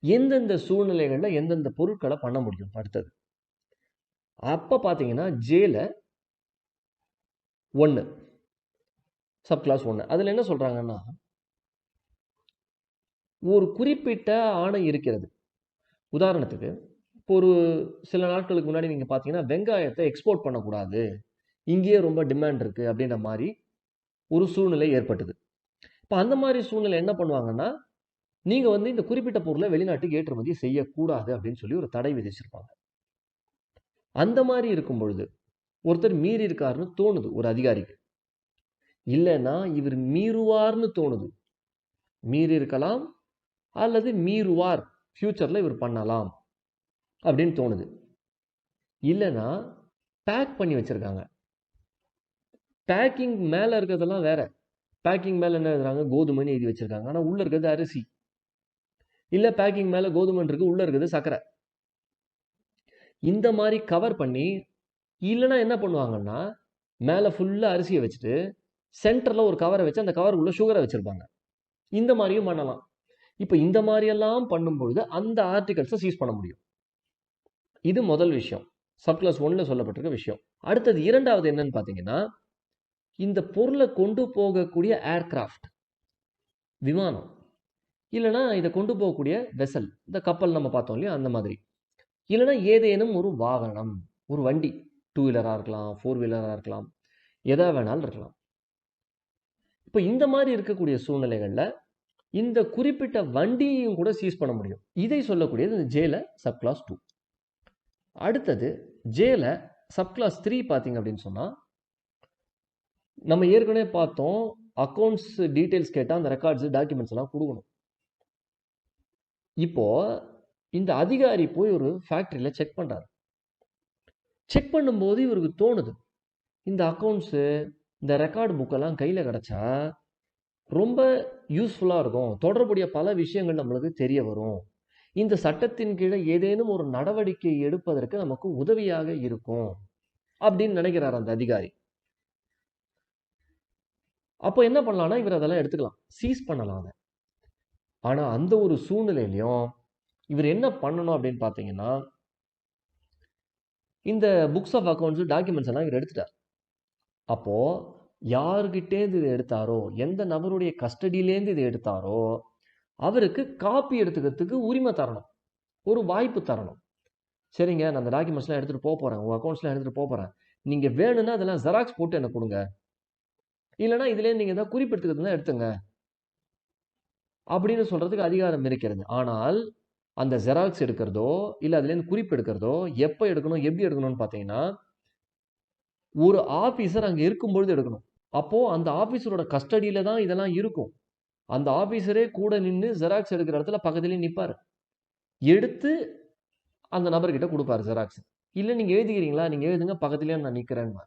எந்தெந்த சூழ்நிலைகளில் எந்தெந்த பொருட்களை பண்ண முடியும் அடுத்தது. அப்போ பார்த்தீங்கன்னா ஜேல 1 சப் கிளாஸ் 1 அதில் என்ன சொல்கிறாங்கன்னா, ஒரு குறிப்பிட்ட ஆணை இருக்கிறது. உதாரணத்துக்கு இப்போ ஒரு சில நாட்களுக்கு முன்னாடி நீங்கள் பார்த்தீங்கன்னா வெங்காயத்தை எக்ஸ்போர்ட் பண்ணக்கூடாது, இங்கேயே ரொம்ப டிமாண்ட் இருக்குது அப்படின்ற மாதிரி ஒரு சூழ்நிலை ஏற்பட்டது. இப்போ அந்த மாதிரி சூழ்நிலை என்ன பண்ணுவாங்கன்னா, நீங்கள் வந்து இந்த குறிப்பிட்ட பொருளை வெளிநாட்டுக்கு ஏற்றுமதி செய்யக்கூடாது அப்படின்னு சொல்லி ஒரு தடை விதிச்சிருப்பாங்க. அந்த மாதிரி இருக்கும் பொழுது ஒருத்தர் மீறி இருக்காருன்னு தோணுது ஒரு அதிகாரிக்கு. இல்லைன்னா இவர் மீறுவார்னு தோணுது. மீறி இருக்கலாம் அல்லது மீறுவார், ஃபியூச்சரில் இவர் பண்ணலாம் அப்படின்னு தோணுது. இல்லைன்னா பேக் பண்ணி வச்சிருக்காங்க. பேக்கிங் மேலே இருக்கிறதெல்லாம் வேற. பேக்கிங் மேலே என்ன எழுதுறாங்க, கோதுமைன்னு எழுதி வச்சிருக்காங்க. ஆனால் உள்ளே இருக்கிறது அரிசி. இல்லை பேக்கிங் மேலே கோதுமைன்னு இருக்கு, உள்ளே இருக்கிறது சர்க்கரை. இந்த மாதிரி கவர் பண்ணி, இல்லைன்னா என்ன பண்ணுவாங்கன்னா மேலே ஃபுல்லாக அரிசியை வச்சுட்டு சென்டரில் ஒரு கவரை வச்சு அந்த கவர் உள்ள சுகரை வச்சுருப்பாங்க. இந்த மாதிரியும் பண்ணலாம். இப்போ இந்த மாதிரியெல்லாம் பண்ணும்பொழுது அந்த ஆர்டிகல்ஸை சீஸ் பண்ண முடியும். இது முதல் விஷயம், சப் கிளாஸ் 1ல சொல்லப்பட்டிருக்க விஷயம். அடுத்தது இரண்டாவது என்னன்னு பார்த்தீங்கன்னா, இந்த பொருளை கொண்டு போகக்கூடிய ஏர்கிராஃப்ட், விமானம், இல்லைன்னா இதை கொண்டு போகக்கூடிய வெசல், இந்த கப்பல் நம்ம பார்த்தோம் இல்லையா அந்த மாதிரி, இல்லைன்னா ஏதேனும் ஒரு வாகனம், ஒரு வண்டி, 2 வீலராக இருக்கலாம், 4 வீலராக இருக்கலாம், எதா வேணாலும் இருக்கலாம். இப்போ இந்த மாதிரி இருக்கக்கூடிய சூழ்நிலைகளில் இந்த குறிப்பிட்ட வண்டியையும் கூட சீஸ் பண்ண முடியும். இதை சொல்லக்கூடியது இந்த ஜேல சப் கிளாஸ் 2. அடுத்தது ஜேல சப் கிளாஸ் 3 பார்த்தீங்க அப்படின்னு சொன்னால், நம்ம ஏற்கனவே பார்த்தோம் அக்கௌண்ட்ஸ் டீட்டெயில்ஸ் கேட்டால் அந்த ரெக்கார்ட்ஸ் டாக்குமெண்ட்ஸ் எல்லாம் கொடுக்கணும். இப்போ இந்த அதிகாரி போய் ஒரு ஃபேக்ட்ரியில் செக் பண்ணுறாரு. செக் பண்ணும்போது இவருக்கு தோணுது, இந்த அக்கௌண்ட்ஸு இந்த ரெக்கார்டு புக்கெல்லாம் கையில் கிடச்சா ரொம்ப யூஸ்ஃபுல்லாக இருக்கும், தொடர்புடைய பல விஷயங்கள் நம்மளுக்கு தெரிய வரும், இந்த சட்டத்தின் கீழே ஏதேனும் ஒரு நடவடிக்கை எடுப்பதற்கு நமக்கு உதவியாக இருக்கும் அப்படின்னு நினைக்கிறார் அந்த அதிகாரி. அப்போ என்ன பண்ணலாம்னா இவர் அதெல்லாம் எடுத்துக்கலாம், சீஸ் பண்ணலாம் அதை. ஆனால் அந்த ஒரு சூழ்நிலையிலையும் இவர் என்ன பண்ணணும் அப்படின்னு பார்த்தீங்கன்னா, இந்த புக்ஸ் ஆஃப் அக்கௌண்ட்ஸ் டாக்குமெண்ட்ஸ் எல்லாம் இவர் எடுத்துட்டார். அப்போது யாருக்கிட்டேருந்து இதை எடுத்தாரோ, எந்த நபருடைய கஸ்டடியிலேருந்து இதை எடுத்தாரோ அவருக்கு காப்பி எடுத்துக்கிறதுக்கு உரிமை தரணும், ஒரு வாய்ப்பு தரணும். சரிங்க, நான் அந்த டாக்குமெண்ட்ஸ்லாம் எடுத்துகிட்டு போக போகிறேன், உங்கள் அக்கௌண்ட்ஸ்லாம் எடுத்துகிட்டு போக போகிறேன், நீங்கள் வேணும்னா அதெல்லாம் ஜெராக்ஸ் போட்டு எனக்கு கொடுங்க, இல்லைனா இதிலே நீங்கள் எதாவது குறிப்பெடுத்துக்கிறதுனா எடுத்துங்க அப்படின்னு சொல்கிறதுக்கு அதிகாரம் இருக்கிறது. ஆனால் அந்த ஜெராக்ஸ் எடுக்கிறதோ இல்லை அதுலேருந்து குறிப்பு எடுக்கிறதோ எப்போ எடுக்கணும், எப்படி எடுக்கணும்னு பார்த்தீங்கன்னா, ஒரு ஆஃபீஸர் அங்கே இருக்கும்பொழுது எடுக்கணும். அப்போது அந்த ஆஃபீஸரோட கஸ்டடியில் தான் இதெல்லாம் இருக்கும். அந்த ஆஃபீஸரே கூட நின்று ஜெராக்ஸ் எடுக்கிற இடத்துல பக்கத்துலேயே நிற்பார், எடுத்து அந்த நபர்கிட்ட கொடுப்பார் ஜெராக்ஸ். இல்லை நீங்கள் எழுதிக்கிறீங்களா, நீங்கள் எழுதுங்க, பக்கத்துலேயே நான் நிற்கிறேன்னு.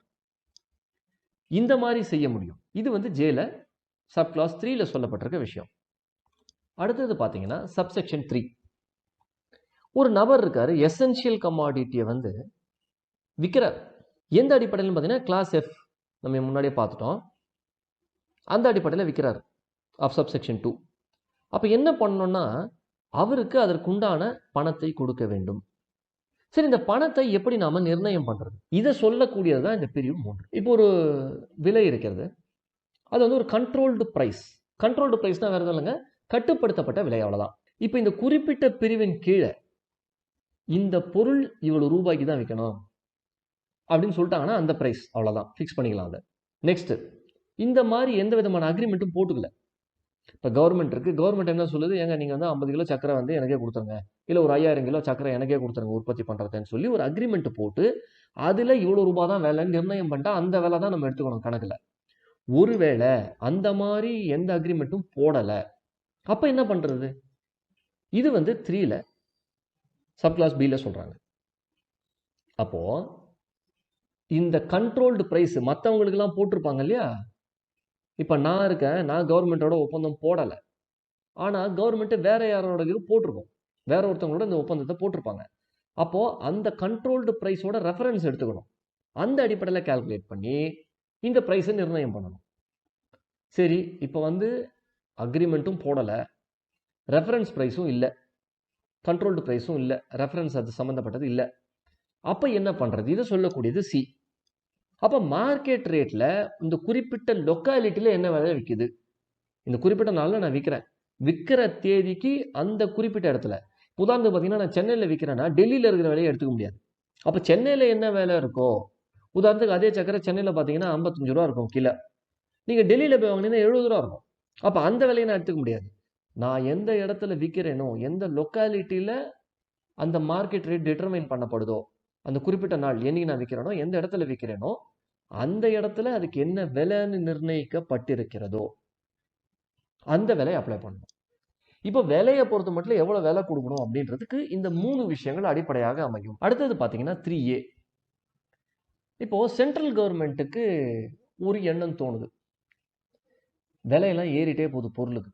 இந்த மாதிரி செய்ய முடியும். இது வந்து ஜேல சப் கிளாஸ் 3ல சொல்லப்பட்டிருக்க விஷயம். அடுத்தது பார்த்தீங்கன்னா சப்செக்ஷன் 3. ஒரு நபர் இருக்காரு, எசென்ஷியல் கமாடிட்டியை வந்து விற்கிறார். எந்த அடிப்படையில் பார்த்தீங்கன்னா கிளாஸ் எஃப் நம்ம முன்னாடியே பார்த்துட்டோம், அந்த அடிப்படையில் விற்கிறார் ஆஃப் சப்செக்ஷன் 2. அப்போ என்ன பண்ணணும்னா அவருக்கு அதற்குண்டான பணத்தை கொடுக்க வேண்டும். சரி, இந்த பணத்தை எப்படி நாம நிர்ணயம் பண்றது, இதை சொல்லக்கூடியது தான் இந்த பிரிவு 3. இப்போ ஒரு விலை இருக்கிறது, அது வந்து ஒரு கண்ட்ரோல்டு பிரைஸ். கண்ட்ரோல்டு பிரைஸ்னா வேற எதுவும் இல்லைங்க, கட்டுப்படுத்தப்பட்ட விலை, அவ்வளவுதான். இப்போ இந்த குறிப்பிட்ட பிரிவின் கீழே இந்த பொருள் இவ்வளவு ரூபாய்க்கு தான் விற்கணும் அப்படின்னு சொல்லிட்டாங்கன்னா அந்த பிரைஸ் அவ்வளவுதான், ஃபிக்ஸ் பண்ணிக்கலாம் அதை. நெக்ஸ்ட், இந்த மாதிரி எந்த விதமான அக்ரிமெண்ட்டும் போட்டுக்கல. இப்போ கவர்மெண்ட் இருக்குது, கவர்மெண்ட் என்ன சொல்லுது, ஏங்க நீங்கள் வந்து 50 கிலோ சக்கரை வந்து எனக்கே கொடுத்துருங்க, இல்லை ஒரு 5000 கிலோ சக்கரை எனக்கே கொடுத்துருங்க உற்பத்தி பண்ணுறதுன்னு சொல்லி ஒரு அக்ரிமெண்ட் போட்டு அதில் இவ்வளோ ரூபா தான் வேலைன்னு நிர்ணயம் பண்ணிட்டா அந்த வேலை தான் நம்ம எடுத்துக்கணும் கணக்கில். ஒருவேளை அந்த மாதிரி எந்த அக்ரிமெண்ட்டும் போடலை, அப்போ என்ன பண்ணுறது? இது வந்து 3ல சப் கிளாஸ் பியில் சொல்கிறாங்க. அப்போது இந்த கண்ட்ரோல்டு பிரைஸ் மற்றவங்களுக்கெல்லாம் போட்டிருப்பாங்க இல்லையா? இப்போ நான் இருக்கேன், நான் கவர்மெண்ட்டோட ஒப்பந்தம் போடலை. ஆனால் கவர்மெண்ட்டு வேற யாரோட இது போட்டிருக்கோம், வேற ஒருத்தவங்களோட இந்த ஒப்பந்தத்தை போட்டிருப்பாங்க. அப்போது அந்த கண்ட்ரோல்டு ப்ரைஸோட ரெஃபரன்ஸ் எடுத்துக்கணும். அந்த அடிப்படையில் கால்குலேட் பண்ணி இந்த ப்ரைஸை நிர்ணயம் பண்ணணும். சரி, இப்போ வந்து அக்ரிமெண்ட்டும் போடலை, ரெஃபரன்ஸ் ப்ரைஸும் இல்லை, கண்ட்ரோல்டு ப்ரைஸும் இல்லை, ரெஃபரன்ஸ் அது சம்மந்தப்பட்டது இல்லை. அப்போ என்ன பண்ணுறது? இதை சொல்லக்கூடியது சி. அப்போ மார்க்கெட் ரேட்டில் இந்த குறிப்பிட்ட லொக்காலிட்டியில் என்ன விலை விற்கிது, இந்த குறிப்பிட்ட நாளில் நான் விற்கிறேன், விற்கிற தேதிக்கு அந்த குறிப்பிட்ட இடத்துல, உதாரணத்துக்கு பார்த்தீங்கன்னா நான் சென்னையில் விற்கிறேன்னா டெல்லியில் இருக்கிற விலையை எடுத்துக்க முடியாது. அப்போ சென்னையில் என்ன விலை இருக்கோ, உதாரணத்துக்கு அதே சக்கரை சென்னையில் பார்த்தீங்கன்னா 55 ரூபா இருக்கும் கிலோ, நீங்கள் டெல்லியில் போய் வாங்கினீங்கன்னா 70 ரூபா இருக்கும். அப்போ அந்த விலையை நான் எடுத்துக்க முடியாது. நான் எந்த இடத்துல விற்கிறேனோ, எந்த லொக்காலிட்டியில் அந்த மார்க்கெட் ரேட் டிட்டர்மைன் பண்ணப்படுதோ, அந்த குறிப்பிட்ட நாள் என்னைக்கு நான் விற்கிறேனோ, எந்த இடத்துல விற்கிறேனோ அந்த இடத்துல அதுக்கு என்ன விலைன்னு நிர்ணயிக்கப்பட்டிருக்கிறதோ அந்த விலையை அப்ளை பண்ணணும். இப்போ விலையை பொறுத்த மட்டும் எவ்வளவு விலை கொடுக்கணும் அப்படின்றதுக்கு இந்த 3 விஷயங்கள் அடிப்படையாக அமையும். அடுத்தது பார்த்தீங்கன்னா 3A. இப்போ சென்ட்ரல் கவர்மெண்ட்டுக்கு ஒரு எண்ணம் தோணுது, விலையெல்லாம் ஏறிட்டே போகுது பொருளுக்கு,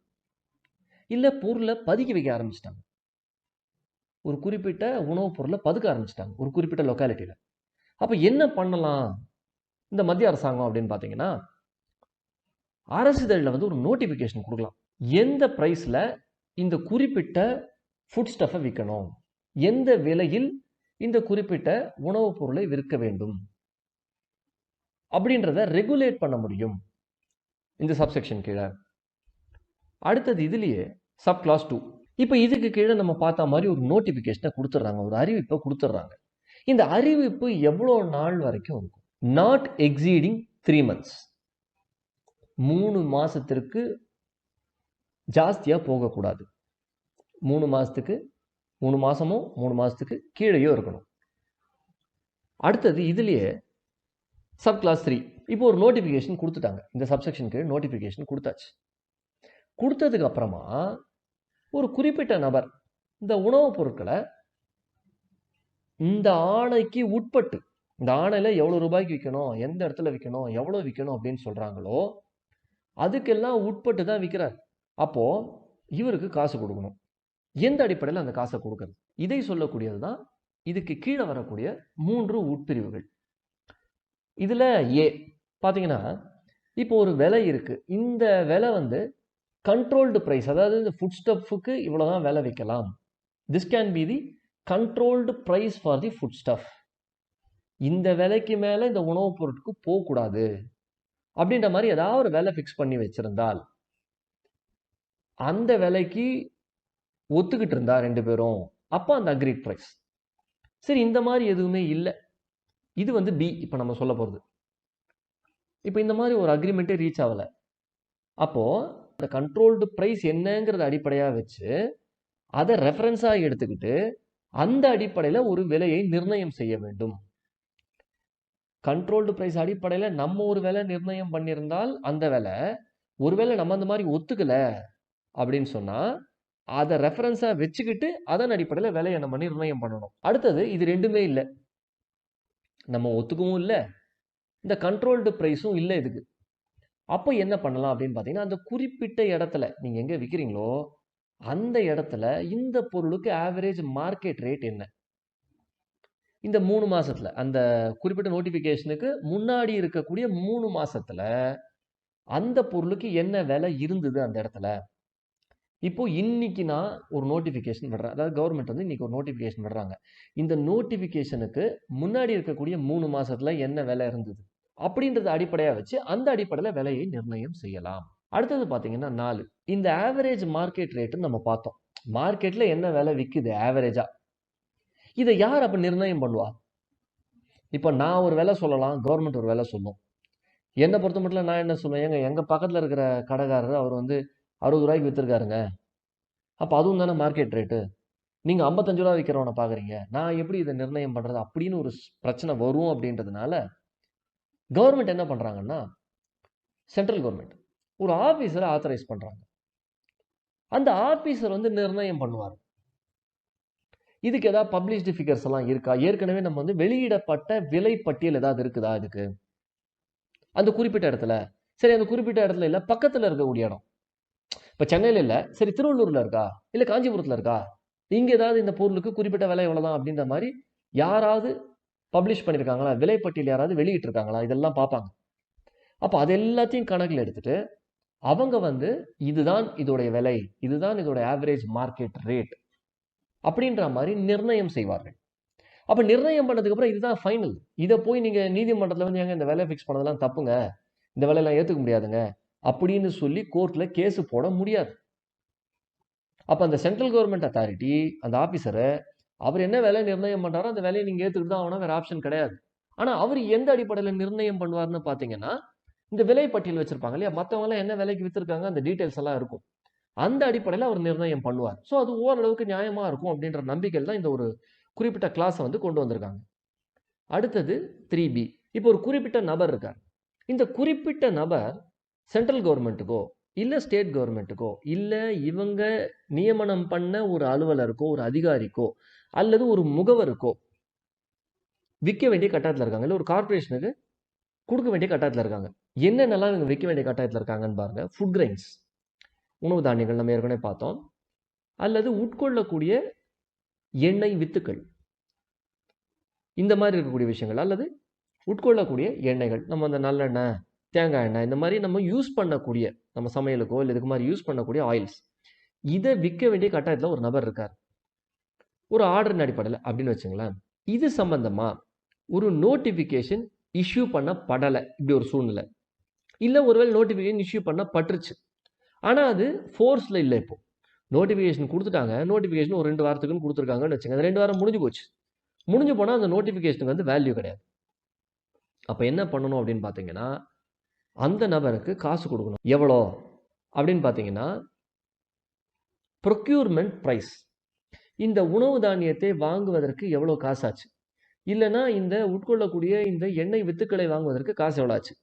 இல்லை பொருளை பதுக்கி வைக்க ஆரம்பிச்சிட்டாங்க, ஒரு குறிப்பிட்ட உணவுப் பொருளை பதுக்க ஆரம்பிச்சிட்டாங்க ஒரு குறிப்பிட்ட லொக்காலிட்டியில். அப்போ என்ன பண்ணலாம் இந்த மத்திய அரசாங்கம் அப்படின்னு பார்த்தீங்கன்னா, அரசிதழில் வந்து ஒரு நோட்டிஃபிகேஷன் கொடுக்கலாம். எந்த ப்ரைஸில் இந்த குறிப்பிட்ட ஃபுட் ஸ்டஃப்பை விற்கணும், எந்த விலையில் இந்த குறிப்பிட்ட உணவுப் பொருளை விற்க வேண்டும் அப்படின்றத ரெகுலேட் பண்ண முடியும் இந்த சப்செக்ஷன் கீழே. அடுத்தது இதுலேயே சப் கிளாஸ் 2. இப்போ இதுக்கு கீழே நம்ம பார்த்த மாதிரி ஒரு நோட்டிஃபிகேஷனை கொடுத்துட்றாங்க, ஒரு அறிவிப்பை கொடுத்துட்றாங்க. இந்த அறிவிப்பு எவ்வளோ நாள் வரைக்கும் இருக்கும்? Not exceeding 3 months. 3 மாதத்திற்கு ஜாஸ்தியாக போகக்கூடாது. 3 மாதத்துக்கு 3 மாதமோ 3 மாதத்துக்கு கீழேயோ இருக்கணும். அடுத்தது இதுலேயே சப் கிளாஸ் 3. இப்போ ஒரு நோட்டிஃபிகேஷன் கொடுத்துட்டாங்க, இந்த சப்செக்ஷன் கீழே நோட்டிஃபிகேஷன் கொடுத்தாச்சு. கொடுத்ததுக்கு அப்புறமா ஒரு குறிப்பிட்ட நபர் இந்த உணவுப் பொருட்களை இந்த ஆணைக்கு உட்பட்டு, இந்த ஆணையில் எவ்வளோ ரூபாய்க்கு விற்கணும், எந்த இடத்துல விற்கணும், எவ்வளோ விற்கணும் அப்படின்னு சொல்கிறாங்களோ அதுக்கெல்லாம் உட்பட்டு தான் விற்கிறார். அப்போது இவருக்கு காசு கொடுக்கணும். எந்த அடிப்படையில் அந்த காசை கொடுக்கறது, இதை சொல்லக்கூடியது தான் இதுக்கு கீழே வரக்கூடிய 3 உட்பிரிவுகள். இதில் ஏ பார்த்தீங்கன்னா, இப்போ ஒரு விலை இருக்குது, இந்த விலை வந்து கண்ட்ரோல்டு ப்ரைஸ், அதாவது இந்த ஃபுட் ஸ்டஃப்புக்கு இவ்வளோ தான் விலை விற்கலாம். This can be the controlled price for the foodstuff. இந்த விலைக்கு மேலே இந்த உணவுப் பொருட்களுக்கு போகக்கூடாது அப்படின்ற மாதிரி ஏதாவது ஒரு விலை ஃபிக்ஸ் பண்ணி வச்சிருந்தால், அந்த விலைக்கு ஒத்துக்கிட்டு இருந்தா 2 பேரும், அப்போ அந்த அக்ரிட் ப்ரைஸ். சரி, இந்த மாதிரி எதுவுமே இல்லை, இது வந்து பி. இப்போ நம்ம சொல்ல போகிறது, இப்போ இந்த மாதிரி ஒரு அக்ரிமெண்ட்டே ரீச் ஆகலை, அப்போது இந்த கண்ட்ரோல்டு ப்ரைஸ் என்னங்கிறத அடிப்படையாக வச்சு அதை ரெஃபரன்ஸாக எடுத்துக்கிட்டு அந்த அடிப்படையில் ஒரு விலையை நிர்ணயம் செய்ய வேண்டும். கண்ட்ரோல்டு ப்ரைஸ் அடிப்படையில் நம்ம ஒரு விலை நிர்ணயம் பண்ணியிருந்தால் அந்த விலை, ஒருவேளை நம்ம அந்த மாதிரி ஒத்துக்கலை அப்படின்னு சொன்னால் அதை ரெஃபரன்ஸாக வச்சுக்கிட்டு அதன் அடிப்படையில் விலையை நம்ம நிர்ணயம் பண்ணணும். அடுத்தது இது ரெண்டுமே இல்லை, நம்ம ஒத்துக்கவும் இல்லை, இந்த கண்ட்ரோல்டு ப்ரைஸும் இல்லை இதுக்கு. அப்போ என்ன பண்ணலாம் அப்படின்னு பார்த்தீங்கன்னா, அந்த குறிப்பிட்ட இடத்துல நீங்கள் எங்கே விற்கிறீங்களோ அந்த இடத்துல இந்த பொருளுக்கு ஆவரேஜ் மார்க்கெட் ரேட் என்ன, இந்த 3 மாசத்துல, அந்த குறிப்பிட்ட நோட்டிஃபிகேஷனுக்கு முன்னாடி இருக்கக்கூடிய 3 மாசத்துல அந்த பொருளுக்கு என்ன விலை இருந்தது அந்த இடத்துல. இப்போ இன்னைக்கு நான் ஒரு நோட்டிஃபிகேஷன் விடுறேன், அதாவது கவர்மெண்ட் வந்து இன்னைக்கு ஒரு நோட்டிஃபிகேஷன் விடுறாங்க, இந்த நோட்டிஃபிகேஷனுக்கு முன்னாடி இருக்கக்கூடிய 3 மாசத்துல என்ன விலை இருந்தது அப்படின்றத அடிப்படையாக வச்சு அந்த அடிப்படையில் விலையை நிர்ணயம் செய்யலாம். அடுத்தது பார்த்தீங்கன்னா 4, இந்த ஆவரேஜ் மார்க்கெட் ரேட்டுன்னு நம்ம பார்த்தோம். மார்க்கெட்டில் என்ன விலை விற்குது ஆவரேஜா, இதை யார் அப்போ நிர்ணயம் பண்ணுவா? இப்போ நான் ஒரு விலை சொல்லலாம், கவர்மெண்ட் ஒரு விலை சொல்லும். என்னை பொறுத்த மட்டும் நான் என்ன சொல்லுவேன், எங்கள் பக்கத்தில் இருக்கிற கடைக்காரர் அவர் வந்து 60 ரூபாய்க்கு விற்றுருக்காருங்க, அப்போ அதுவும் தானே மார்க்கெட் ரேட்டு, நீங்கள் 55 ரூபா விற்கிறவனை பார்க்குறீங்க, நான் எப்படி இதை நிர்ணயம் பண்ணுறது அப்படின்னு ஒரு பிரச்சனை வரும். அப்படின்றதுனால கவர்மெண்ட் என்ன பண்ணுறாங்கன்னா, சென்ட்ரல் கவர்மெண்ட் ஒரு ஆஃபீஸரை ஆத்தரைஸ் பண்ணுறாங்க. அந்த ஆஃபீஸர் வந்து நிர்ணயம் பண்ணுவார். இதுக்கு ஏதாவது பப்ளிஷ்டு ஃபிகர்ஸ் எல்லாம் இருக்கா? ஏற்கனவே நம்ம வந்து வெளியிடப்பட்ட விலை பட்டியல் ஏதாவது இருக்குதா இதுக்கு? அந்த குறிப்பிட்ட இடத்துல. சரி, அந்த குறிப்பிட்ட இடத்துல இல்ல, பக்கத்துல இருக்கக்கூடிய இடம். இப்ப சென்னையில இல்ல, சரி திருவள்ளூர்ல இருக்கா? இல்ல காஞ்சிபுரத்துல இருக்கா? இங்க ஏதாவது இந்த பொருளுக்கு குறிப்பிட்ட விலை எவ்வளவுதான் அப்படின்ற மாதிரி யாராவது பப்ளிஷ் பண்ணிருக்காங்களா? விலைப்பட்டியல் யாராவது வெளியிட்டு இருக்காங்களா? இதெல்லாம் பார்ப்பாங்க. அப்ப அது எல்லாத்தையும் கணக்குல எடுத்துட்டு அவங்க வந்து இதுதான் இதோடைய விலை, இதுதான் இதோட ஆவரேஜ் மார்க்கெட் ரேட் அப்படின்ற மாதிரி நிர்ணயம் செய்வார்கள். அப்ப நிர்ணயம் பண்ணதுக்கு அப்புறம் இதுதான் ஃபைனல். இதை போய் நீங்க நீதிமன்றத்துல வந்து ஏங்க இந்த விலை ஃபிக்ஸ் பண்ணதெல்லாம் தப்புங்க, இந்த விலையெல்லாம் ஏத்துக்க முடியாதுங்க அப்படின்னு சொல்லி கோர்ட்ல கேஸ் போட முடியாது. அப்ப அந்த சென்ட்ரல் கவர்மெண்ட் அத்தாரிட்டி அந்த ஆபீசரை அவர் என்ன விலை நிர்ணயம் பண்றாரோ அந்த விலையை நீங்க ஏத்துக்கிட்டு தான் ஆகணும், வேற ஆப்ஷன் கிடையாது. ஆனா அவர் எந்த அடிப்படையில நிர்ணயம் பண்ணுவார்னு பாத்தீங்கன்னா, இந்த விலை பட்டியல் வச்சிருப்பாங்க இல்லையா, மத்தவங்க எல்லாம் என்ன விலைக்கு வித்திருக்காங்க அந்த டீடைல்ஸ் எல்லாம் இருக்கும். அந்த அடிப்படையில் அவர் நிர்ணயம் பண்ணுவார். ஸோ அது ஓரளவுக்கு நியாயமா இருக்கும் அப்படின்ற நம்பிக்கையில் தான் இந்த ஒரு குறிப்பிட்ட கிளாஸை வந்து கொண்டு வந்திருக்காங்க. அடுத்தது 3B. இப்போ ஒரு குறிப்பிட்ட நபர் இருக்கார். இந்த குறிப்பிட்ட நபர் சென்ட்ரல் கவர்மெண்ட்டுக்கோ இல்ல ஸ்டேட் கவர்மெண்ட்டுக்கோ இல்ல இவங்க நியமனம் பண்ண ஒரு அலுவலருக்கோ ஒரு அதிகாரிக்கோ அல்லது ஒரு முகவருக்கோ விற்க வேண்டிய கட்டாயத்தில் இருக்காங்க, இல்ல ஒரு கார்பரேஷனுக்கு கொடுக்க வேண்டிய கட்டாயத்தில் இருக்காங்க. என்னென்னலாம் இவங்க விற்க வேண்டிய கட்டாயத்தில் இருக்காங்கன்னு பாருங்க. ஃபுட் கிரைன்ஸ், உணவு தானியங்கள் நம்ம ஏற்கனவே பார்த்தோம், அல்லது உட்கொள்ளக்கூடிய எண்ணெய் வித்துக்கள், இந்த மாதிரி இருக்கக்கூடிய விஷயங்கள், அல்லது உட்கொள்ளக்கூடிய எண்ணெய்கள், நம்ம அந்த நல்லெண்ணெய், தேங்காய் எண்ணெய், இந்த மாதிரி நம்ம யூஸ் பண்ணக்கூடிய நம்ம சமையலுக்கோ இல்லை இதுக்கு மாதிரி யூஸ் பண்ணக்கூடிய ஆயில்ஸ், இதை விற்க வேண்டிய கட்டாயத்தில் ஒரு நபர் இருக்கார் ஒரு ஆர்டரின் அடிப்படையில் அப்படின்னு வச்சுங்களேன். இது சம்பந்தமா ஒரு நோட்டிஃபிகேஷன் இஷ்யூ பண்ணப்படலை, இப்படி ஒரு சூழ்நிலை இல்லை, ஒருவேளை நோட்டிஃபிகேஷன் இஷ்யூ பண்ணப்பட்டுருச்சு, ஆனால் அது ஃபோர்ஸில் இல்லை. இப்போ நோட்டிஃபிகேஷன் கொடுத்துட்டாங்க, நோட்டிஃபிகேஷன் ஒரு 2 வாரத்துக்குன்னு கொடுத்துருக்காங்கன்னு வச்சுங்க, அந்த 2 வாரம் முடிஞ்சு போச்சு. முடிஞ்சு போனால் அந்த நோட்டிஃபிகேஷனுக்கு வந்து வேல்யூ கிடையாது. அப்போ என்ன பண்ணணும் அப்படின்னு பார்த்தீங்கன்னா, அந்த நபருக்கு காசு கொடுக்கணும். எவ்வளோ அப்படின்னு பார்த்தீங்கன்னா, ப்ரொக்யூர்மெண்ட் ப்ரைஸ், இந்த உணவு தானியத்தை வாங்குவதற்கு எவ்வளோ காசு ஆச்சு, இல்லைன்னா இந்த உட்கொள்ளக்கூடிய இந்த எண்ணெய் வித்துக்களை வாங்குவதற்கு காசு எவ்வளோ ஆச்சு,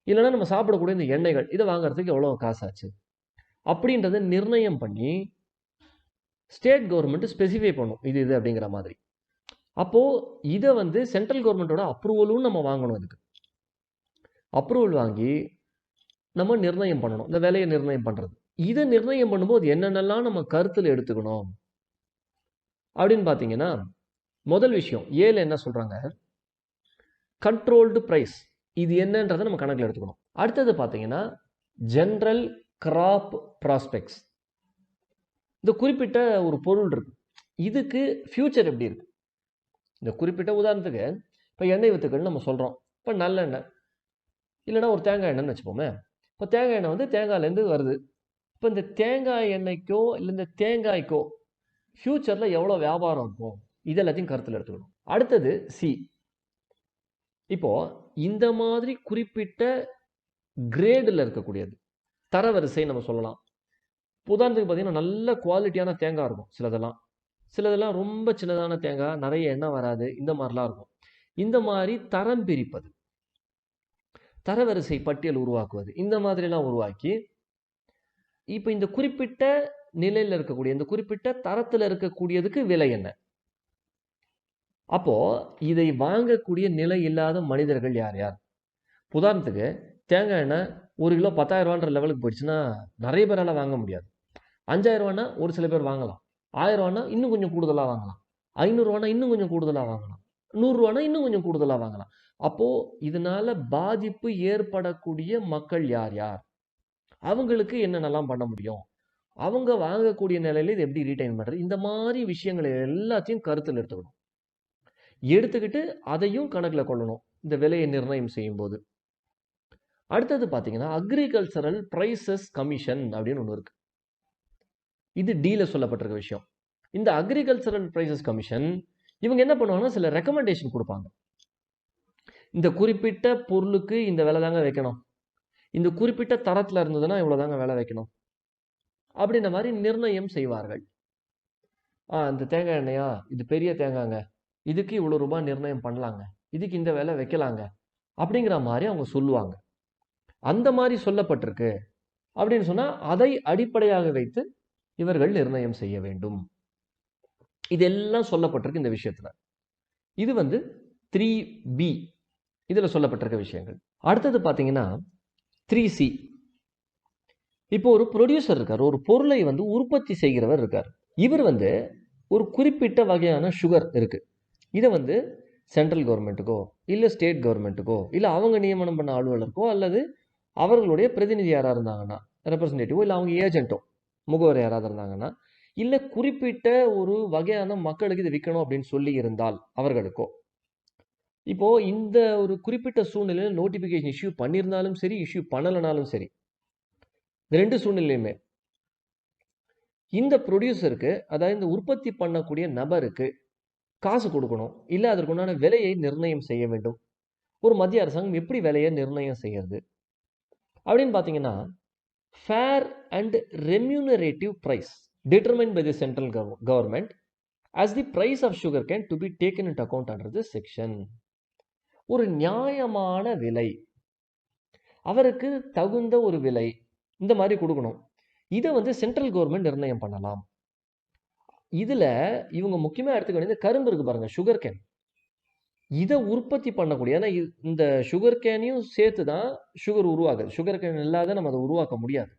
இல்லைன்னா நம்ம சாப்பிடக்கூடிய இந்த எண்ணெய்கள் இதை வாங்குறதுக்கு எவ்வளோ காசு ஆச்சு அப்படின்றத நிர்ணயம் பண்ணி ஸ்டேட் கவர்மெண்ட் ஸ்பெசிஃபை பண்ணும் இது இது அப்படிங்கிற மாதிரி. அப்போ இதை வந்து சென்ட்ரல் கவர்மெண்டோட அப்ரூவலும் நம்ம வாங்கணும். இதுக்கு அப்ரூவல் வாங்கி நம்ம நிர்ணயம் பண்ணணும், இந்த விலையை நிர்ணயம் பண்றது. இதை நிர்ணயம் பண்ணும்போது என்னென்னலாம் நம்ம கருத்தில் எடுத்துக்கணும் அப்படின்னு பார்த்தீங்கன்னா, முதல் விஷயம் ஏல என்ன சொல்றாங்க, கண்ட்ரோல்டு பிரைஸ், இது என்னன்றதை நம்ம கணக்கில் எடுத்துக்கணும். அடுத்தது பார்த்தீங்கன்னா ஜெனரல் கிராப் ப்ராஸ்பெக்ட்ஸ், இந்த குறிப்பிட்ட ஒரு பொருள் இருக்கு, இதுக்கு ஃபியூச்சர் எப்படி இருக்கு. இந்த குறிப்பிட்ட உதாரணத்துக்கு இப்போ எண்ணெய் வித்துக்கள் நம்ம சொல்கிறோம், இப்போ நல்லெண்ணெய் இல்லைன்னா ஒரு தேங்காய் எண்ணெய்னு வச்சுப்போமே. இப்போ தேங்காய் எண்ணெய் வந்து தேங்காயிலேருந்து வருது. இப்போ இந்த தேங்காய் எண்ணெய்க்கோ இல்லை இந்த தேங்காய்க்கோ ஃபியூச்சரில் எவ்வளோ வியாபாரம் இருக்கும், இது எல்லாத்தையும் கருத்தில் எடுத்துக்கணும். அடுத்தது சி, இப்போ இந்த மாதிரி குறிப்பிட்ட கிரேடில் இருக்கக்கூடியது தரவரிசை நம்ம சொல்லலாம். உதாரணத்துக்கு பார்த்தீங்கன்னா நல்ல குவாலிட்டியான தேங்காய் இருக்கும், சிலதெல்லாம் ரொம்ப சின்னதான தேங்காய், நிறைய எண்ணெய் வராது, இந்த மாதிரிலாம் இருக்கும். இந்த மாதிரி தரம் பிரிப்பது, தரவரிசை பட்டியல் உருவாக்குவது, இந்த மாதிரிலாம் உருவாக்கி இப்போ இந்த குறிப்பிட்ட நிலையில் இருக்கக்கூடிய இந்த குறிப்பிட்ட தரத்தில் இருக்கக்கூடியதுக்கு விலை என்ன. அப்போ இதை வாங்கக்கூடிய நிலை இல்லாத மனிதர்கள் யார் யார். உதாரணத்துக்கு தேங்காய் எண்ணெய் 1 கிலோ 10,000 ரூபான்ற லெவலுக்கு போயிடுச்சுன்னா நிறைய பேரால் வாங்க முடியாது. 5,000 ரூபானா ஒரு சில பேர் வாங்கலாம், 1000 ரூபானா இன்னும் கொஞ்சம் கூடுதலாக வாங்கலாம், 500 ரூபானா இன்னும் கொஞ்சம் கூடுதலாக வாங்கலாம், 100 ரூபானா இன்னும் கொஞ்சம் கூடுதலாக வாங்கலாம். அப்போ இதனால பாதிப்பு ஏற்படக்கூடிய மக்கள் யார் யார், அவங்களுக்கு என்னென்னலாம் பண்ண முடியும், அவங்க வாங்கக்கூடிய நிலையில இது எப்படி ரீடைன் பண்றது, இந்த மாதிரி விஷயங்களை எல்லாத்தையும் கருத்தில் எடுத்துக்கணும். எடுத்துக்கிட்டு அதையும் கணக்கில் கொள்ளணும் இந்த விலையை நிர்ணயம் செய்யும் போது. அடுத்தது பார்த்தீங்கன்னா அக்ரிகல்ச்சரல் பிரைசஸ் கமிஷன் அப்படின்னு ஒன்று இருக்கு. இது டீல சொல்லப்பட்டிருக்க விஷயம். இந்த அக்ரிகல்ச்சரல் பிரைசஸ் கமிஷன் இவங்க என்ன பண்ணுவாங்கன்னா சில ரெக்கமெண்டேஷன் கொடுப்பாங்க. இந்த குறிப்பிட்ட பொருளுக்கு இந்த விலை தாங்க வைக்கணும், இந்த குறிப்பிட்ட தரத்தில் இருந்ததுன்னா இவ்வளோ தாங்க விலை வைக்கணும் அப்படின்ற மாதிரி நிர்ணயம் செய்வார்கள். இந்த தேங்காய் எண்ணெயா, இது பெரிய தேங்காய்ங்க, இதுக்கு இவ்வளோ ரூபாய் நிர்ணயம் பண்ணலாங்க, இதுக்கு இந்த விலை வைக்கலாங்க அப்படிங்கிற மாதிரி அவங்க சொல்லுவாங்க. அந்த மாதிரி சொல்லப்பட்டிருக்கு அப்படின்னு சொன்னா அதை அடிப்படையாக வைத்து இவர்கள் நிர்ணயம் செய்ய வேண்டும். இதெல்லாம் சொல்லப்பட்டிருக்கு இந்த விஷயத்துல. இது வந்து 3B இதுல சொல்லப்பட்டிருக்க விஷயங்கள். அடுத்தது பாத்தீங்கன்னா 3C. இப்போ ஒரு ப்ரொடியூசர் இருக்கார், ஒரு பொருளை வந்து உற்பத்தி செய்கிறவர் இருக்கார். இவர் வந்து ஒரு குறிப்பிட்ட வகையான சுகர் இருக்கு, இதை வந்து சென்ட்ரல் கவர்மெண்ட்டுக்கோ இல்லை ஸ்டேட் கவர்மெண்ட்டுக்கோ இல்லை அவங்க நியமனம் பண்ண அலுவலருக்கோ அல்லது அவர்களுடைய பிரதிநிதி யாராக இருந்தாங்கன்னா ரெப்ரசன்டேட்டிவோ இல்லை அவங்க ஏஜென்ட்டோ முகவர் யாராவது இருந்தாங்கன்னா இல்லை குறிப்பிட்ட ஒரு வகையான மக்களுக்கு இது விற்கணும் அப்படின்னு சொல்லி இருந்தால் அவர்களுக்கோ, இப்போ இந்த ஒரு குறிப்பிட்ட சூழ்நிலையில் நோட்டிஃபிகேஷன் இஷ்யூ பண்ணியிருந்தாலும் சரி இஷ்யூ பண்ணலைனாலும் சரி, இந்த ரெண்டு சூழ்நிலையுமே இந்த ப்ரொடியூசருக்கு, அதாவது இந்த உற்பத்தி பண்ணக்கூடிய நபருக்கு காசு கொடுக்கணும், இல்லை அதற்குண்டான விலையை நிர்ணயம் செய்ய வேண்டும். ஒரு மத்திய அரசாங்கம் எப்படி விலையை நிர்ணயம் செய்யறது அப்படின்னு பார்த்தீங்கன்னா, fair and remunerative price determine by the central government as the price of sugar cane to be taken into account under this section. ஒரு நியாயமான விலை, அவருக்கு தகுந்த ஒரு விலை, இந்த மாதிரி கொடுக்கணும். இதை வந்து சென்ட்ரல் கவர்மெண்ட் நிர்ணயம் பண்ணலாம். இதுல இவங்க முக்கியமா எடுத்துக்க வேண்டியது கரும்பு இருக்கு பாருங்க, சுகர் கேன். இதை உற்பத்தி பண்ணக்கூடிய, ஏன்னா இந்த சுகர் கேனையும் சேர்த்து தான் சுகர் உருவாகுது. சுகர் கேன் இல்லாத நம்ம அதை உருவாக்க முடியாது.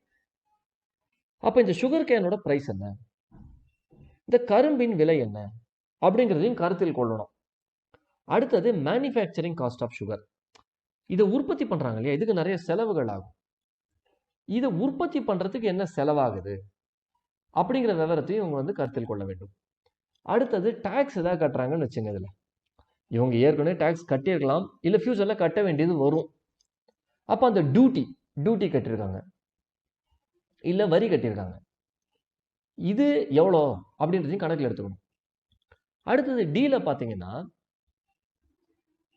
அப்ப இந்த சுகர் கேனோட பிரைஸ் என்ன, இந்த கரும்பின் விலை என்ன அப்படிங்கிறதையும் கருத்தில் கொள்ளணும். அடுத்தது மேனுஃபேக்சரிங் காஸ்ட் ஆஃப் சுகர். இதை உற்பத்தி பண்றாங்க இல்லையா, இதுக்கு நிறைய செலவுகள் ஆகும். இதை உற்பத்தி பண்றதுக்கு என்ன செலவாகுது அப்படிங்கிற விவரத்தையும் இவங்க வந்து கருத்தில் கொள்ள வேண்டும். அடுத்தது டாக்ஸ் ஏதாவது கட்டுறாங்கன்னு வச்சுங்க, இதுல இவங்க ஏற்கனவே டாக்ஸ் கட்டியிருக்கலாம், இல்லை ஃபியூச்சர்ல கட்ட வேண்டியது வரும். அப்ப அந்த டியூட்டி கட்டியிருக்காங்க, இல்லை வரி கட்டியிருக்காங்க, இது எவ்வளோ அப்படின்றதையும் கணக்கில் எடுத்துக்கணும். அடுத்தது டீல பார்த்தீங்கன்னா,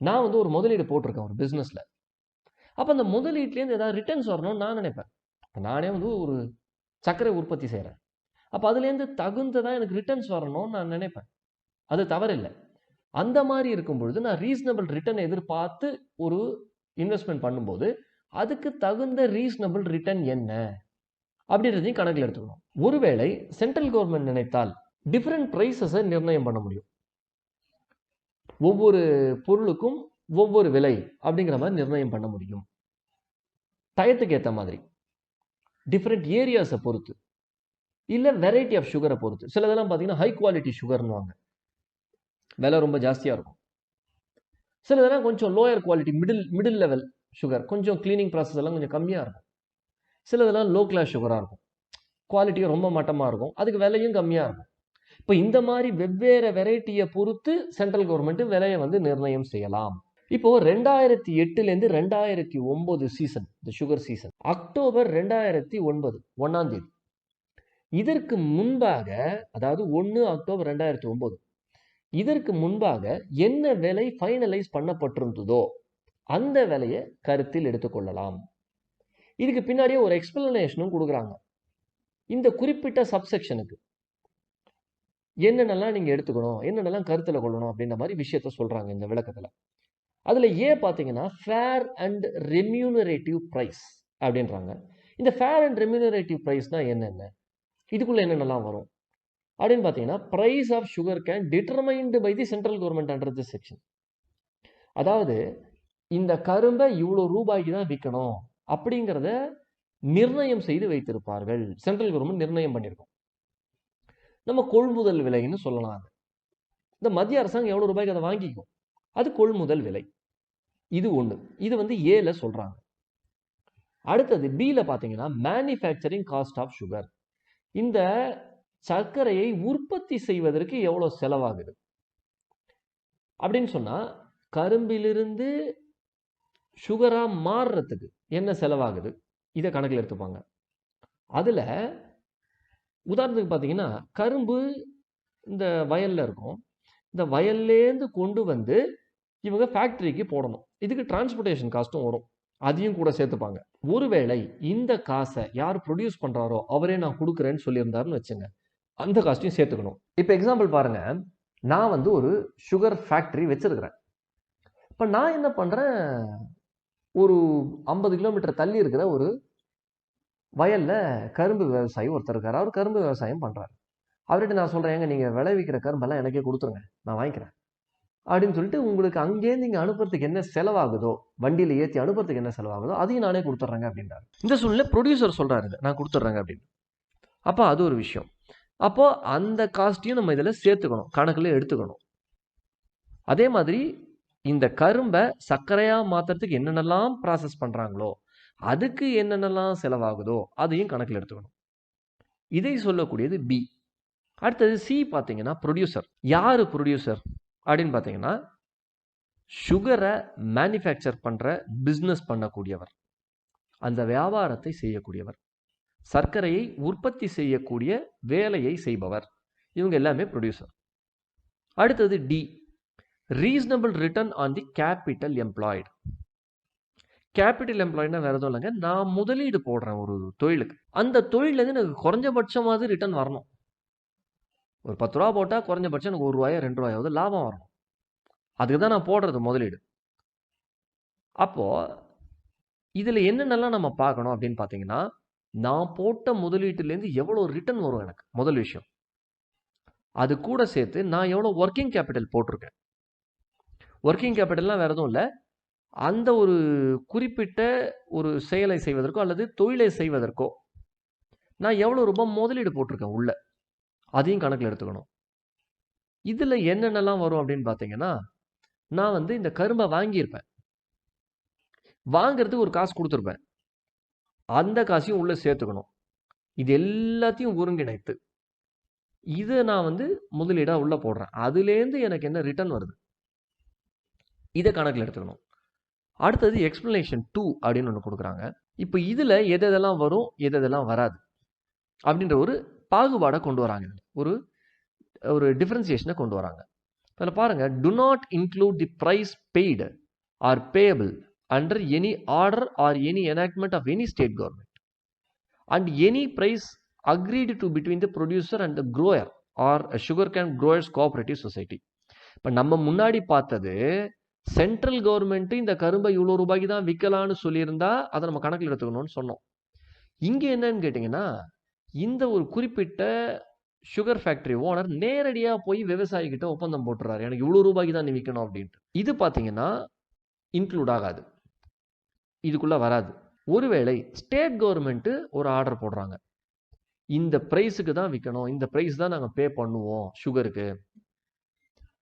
நான் வந்து ஒரு முதலீடு போட்டிருக்கேன் ஒரு பிஸ்னஸ்ல. அப்போ அந்த முதலீட்லேருந்து ஏதாவது ரிட்டர்ன்ஸ் வரணும்னு நான் நினைப்பேன். நானே வந்து ஒரு சர்க்கரை உற்பத்தி செய்கிறேன், அப்போ அதுலேருந்து தகுந்ததான் எனக்கு ரிட்டர்ன்ஸ் வரணும்னு நான் நினைப்பேன். அது தவறில்லை. அந்த மாதிரி இருக்கும் பொழுது நான் ரீசனபிள் ரிட்டர்ன் எதிர்பார்த்து ஒரு இன்வெஸ்ட்மெண்ட் பண்ணும்போது அதுக்கு தகுந்த ரீசனபிள் ரிட்டர்ன் என்ன அப்படின்றதையும் கணக்கில் எடுத்துக்கணும். ஒருவேளை சென்ட்ரல் கவர்மெண்ட் நினைத்தால் டிஃப்ரெண்ட் பிரைசஸை நிர்ணயம் பண்ண முடியும். ஒவ்வொரு பொருளுக்கும் ஒவ்வொரு விலை அப்படிங்கிற மாதிரி நிர்ணயம் பண்ண முடியும். டயத்துக்கு ஏற்ற மாதிரி, டிஃப்ரெண்ட் ஏரியாஸை பொறுத்து, இல்லை வெரைட்டி ஆஃப் சுகரை பொறுத்து. சிலதெல்லாம் பார்த்தீங்கன்னா ஹை குவாலிட்டி சுகர்னுவாங்க, விலை ரொம்ப ஜாஸ்தியாக இருக்கும். சிலதெல்லாம் கொஞ்சம் lower quality middle level sugar, கொஞ்சம் கிளீனிங் ப்ராசஸ் எல்லாம் கொஞ்சம் கம்மியாக இருக்கும். சிலதெல்லாம் லோ கிளாஸ் சுகராக இருக்கும், குவாலிட்டியும் ரொம்ப மட்டமாக இருக்கும், அதுக்கு விலையும் கம்மியாக இருக்கும். இப்போ இந்த மாதிரி வெவ்வேறு வெரைட்டியை பொறுத்து சென்ட்ரல் கவர்மெண்ட் விலையை வந்து நிர்ணயம் செய்யலாம். இப்போ 2008லேருந்து 2009 சீசன், இந்த சுகர் சீசன், அக்டோபர் 2009 1ஆம் தேதி, இதற்கு முன்பாக, அதாவது 1 அக்டோபர் 2009, இதற்கு முன்பாக என்ன விலை ஃபைனலைஸ் பண்ணப்பட்டிருந்ததோ அந்த விலையை கருத்தில் எடுத்துக்கொள்ளலாம். இதுக்கு பின்னாடியே ஒரு எக்ஸ்பிளனேஷனும் கொடுக்குறாங்க. இந்த குறிப்பிட்ட சப்செக்ஷனுக்கு என்னென்னலாம் நீங்க எடுத்துக்கணும், என்னென்னலாம் கருத்தில் கொள்ளணும் அப்படின்ற மாதிரி விஷயத்த சொல்றாங்க இந்த விளக்கத்துல. அதுல பார்த்தீங்கன்னா ஃபேர் அண்ட் ரெம்யூனரேட்டிவ் பிரைஸ் அப்படின்றாங்க. இந்த ஃபேர் அண்ட் ரெம்யூனரேட்டிவ் பிரைஸ்னா என்னென்ன, இதுக்குள்ள என்னென்னலாம் வரும் அப்படின்னு பார்த்தீங்கன்னா, price of sugar can determined by the central government under the section. அதாவது இந்த கரும்பை இவ்வளோ ரூபாய்க்கு தான் விற்கணும் அப்படிங்கிறத நிர்ணயம் செய்து வைத்திருப்பார்கள். சென்ட்ரல் கவர்மெண்ட் நிர்ணயம் பண்ணியிருக்கோம். நம்ம கொள்முதல் விலைன்னு சொல்லலாம். இந்த மத்திய அரசாங்கம் எவ்வளோ ரூபாய்க்கு அதை வாங்கிக்கும், அது கொள்முதல் விலை. இது ஒன்று, இது வந்து ஏல சொல்றாங்க. அடுத்தது பில பார்த்தீங்கன்னா மேனுஃபேக்சரிங் காஸ்ட் ஆஃப் சுகர். இந்த சர்க்கரையை உற்பத்தி செய்வதற்கு எவ்வளோ செலவாகுது அப்படின்னு சொன்னா, கரும்பிலிருந்து சுகரா மாறுறதுக்கு என்ன செலவாகுது இதை கணக்கில் எடுத்துப்பாங்க. அதுல உதாரணத்துக்கு பார்த்தீங்கன்னா, கரும்பு இந்த வயல்ல இருக்கும், இந்த வயல்லேருந்து கொண்டு வந்து இவங்க ஃபேக்டரிக்கு போடணும், இதுக்கு டிரான்ஸ்போர்ட்டேஷன் காஸ்ட்டும் வரும், அதையும் கூட சேர்த்துப்பாங்க. ஒருவேளை இந்த காசை யார் ப்ரொடியூஸ் பண்றாரோ அவரே நான் கொடுக்குறேன்னு சொல்லியிருந்தாருன்னு வச்சுங்க, அந்த காஸ்ட்டையும் சேர்த்துக்கணும். இப்போ எக்ஸாம்பிள் பாருங்க, நான் வந்து ஒரு சுகர் ஃபேக்டரி வச்சிருக்கிறேன். இப்போ நான் என்ன பண்றேன், ஒரு 50 கிலோமீட்டர் தள்ளி இருக்கிற ஒரு வயல்ல கரும்பு விவசாயி ஒருத்தர் இருக்காரு, அவர் கரும்பு விவசாயம் பண்றாரு. அவர்கிட்ட நான் சொல்கிறேன், ஏங்க நீங்கள் விளைவிக்கிற கரும்பெல்லாம் எனக்கே கொடுத்துருங்க, நான் வாங்கிக்கிறேன் அப்படின்னு சொல்லிட்டு உங்களுக்கு அங்கேருந்து இங்கே அனுப்புறதுக்கு என்ன செலவாகுதோ, வண்டியில் ஏற்றி அனுப்புறதுக்கு என்ன செலவாகுதோ அதையும் நானே கொடுத்துட்றேங்க அப்படின்றாரு. இந்த சூழ்நிலை ப்ரொடியூசர் சொல்கிறாரு, நான் கொடுத்துட்றேங்க அப்படின்னு. அப்போ அது ஒரு விஷயம். அப்போ அந்த காஸ்ட்டையும் நம்ம இதில் சேர்த்துக்கணும், கணக்கில் எடுத்துக்கணும். அதே மாதிரி இந்த கரும்பை சர்க்கரையாக மாற்றுறதுக்கு என்னென்னலாம் ப்ராசஸ் பண்ணுறாங்களோ அதுக்கு என்னென்னலாம் செலவாகுதோ அதையும் கணக்கில் எடுத்துக்கணும். இதை சொல்லக்கூடியது பி. அடுத்தது சி பார்த்தீங்கன்னா ப்ரொடியூசர். யார் ப்ரொடியூசர் அப்படின்னு பார்த்தீங்கன்னா சுகரை மேனுஃபேக்சர் பண்ணுற பிஸ்னஸ் பண்ணக்கூடியவர், அந்த வியாபாரத்தை செய்யக்கூடியவர், சர்க்கரையை உற்பத்தி செய்யக்கூடிய வேலையை செய்பவர், இவங்க எல்லாமே ப்ரொடியூசர். அடுத்தது D, reasonable return on the capital employed. Capital எம்ப்ளாய்னா வேற எதுவும் இல்லைங்க, நான் முதலீடு போடுறேன் ஒரு தொழிலுக்கு, அந்த தொழிலேருந்து எனக்கு குறைஞ்சபட்சமாவது ரிட்டர்ன் வரணும். ஒரு 10 ரூபா போட்டால் குறைஞ்சபட்சம் எனக்கு 1 ரூபாயோ 2 ரூபாயாவது லாபம் வரணும். அதுக்கு தான் நான் போடுறது முதலீடு. அப்போது இதில் என்னென்னலாம் நம்ம பார்க்கணும் அப்படின்னு பார்த்தீங்கன்னா, நான் போட்ட முதலீட்டுலேருந்து எவ்வளோ ரிட்டர்ன் வரும் எனக்கு முதல் விஷயம். அது கூட சேர்த்து நான் எவ்வளோ ஒர்க்கிங் கேபிட்டல் போட்டிருக்கேன். ஒர்க்கிங் கேபிட்டல்லாம் வேறு எதுவும் இல்லை, அந்த ஒரு குறிப்பிட்ட ஒரு செயலை செய்வதற்கோ அல்லது தொழிலை செய்வதற்கோ நான் எவ்வளோ ரூபாய் முதலீடு போட்டிருக்கேன் உள்ள, அதையும் கணக்கில் எடுத்துக்கணும். இதில் என்னென்னலாம் வரும் அப்படின்னு பார்த்தீங்கன்னா, நான் வந்து இந்த கரும்பை வாங்கியிருப்பேன், வாங்கிறதுக்கு ஒரு காசு கொடுத்துருப்பேன், அந்த காசையும் உள்ளே சேர்த்துக்கணும். இது எல்லாத்தையும் ஒருங்கிணைத்து இதை நான் வந்து முதலீடாக உள்ளே போடுறேன், அதுலேருந்து எனக்கு என்ன ரிட்டர்ன் வருது இதை கணக்கில் எடுத்துக்கணும். அடுத்தது எக்ஸ்பிளனேஷன் 2 அப்படின்னு ஒன்று கொடுக்குறாங்க. இப்போ இதில் எதெல்லாம் வரும் எதெல்லாம் வராது அப்படின்ற ஒரு பாகுபாடை கொண்டு வராங்க, ஒரு ஒரு டிஃபரன்சியேஷனை கொண்டு வராங்க. அதில் பாருங்கள், do not include the price paid or payable under any order or any enactment of any state government and any price agreed to between the producer and the grower or sugar cane growers cooperative society. இப்போ நம்ம முன்னாடி பார்த்தது central government இந்த கரும்பை இவ்வளோ ரூபாய்க்கு தான் விற்கலான்னு சொல்லியிருந்தா அதை நம்ம கணக்கில் எடுத்துக்கணும்னு சொன்னோம். இங்கே என்னன்னு கேட்டிங்கன்னா, இந்த ஒரு குறிப்பிட்ட சுகர் ஃபேக்டரி ஓனர் நேரடியாக போய் விவசாயிகிட்ட ஒப்பந்தம் போட்டுறாரு, எனக்கு இவ்வளோ ரூபாய்க்கு தான் நீ விற்கணும் அப்படின்ட்டு. இது பார்த்தீங்கன்னா இன்க்ளூட் ஆகாது, இதுக்குள்ளே வராது. ஒருவேளை ஸ்டேட் கவர்மெண்ட்டு ஒரு ஆர்டர் போடுறாங்க, இந்த ப்ரைஸுக்கு தான் விற்கணும், இந்த ப்ரைஸ் தான் நாங்கள் பே பண்ணுவோம் சுகருக்கு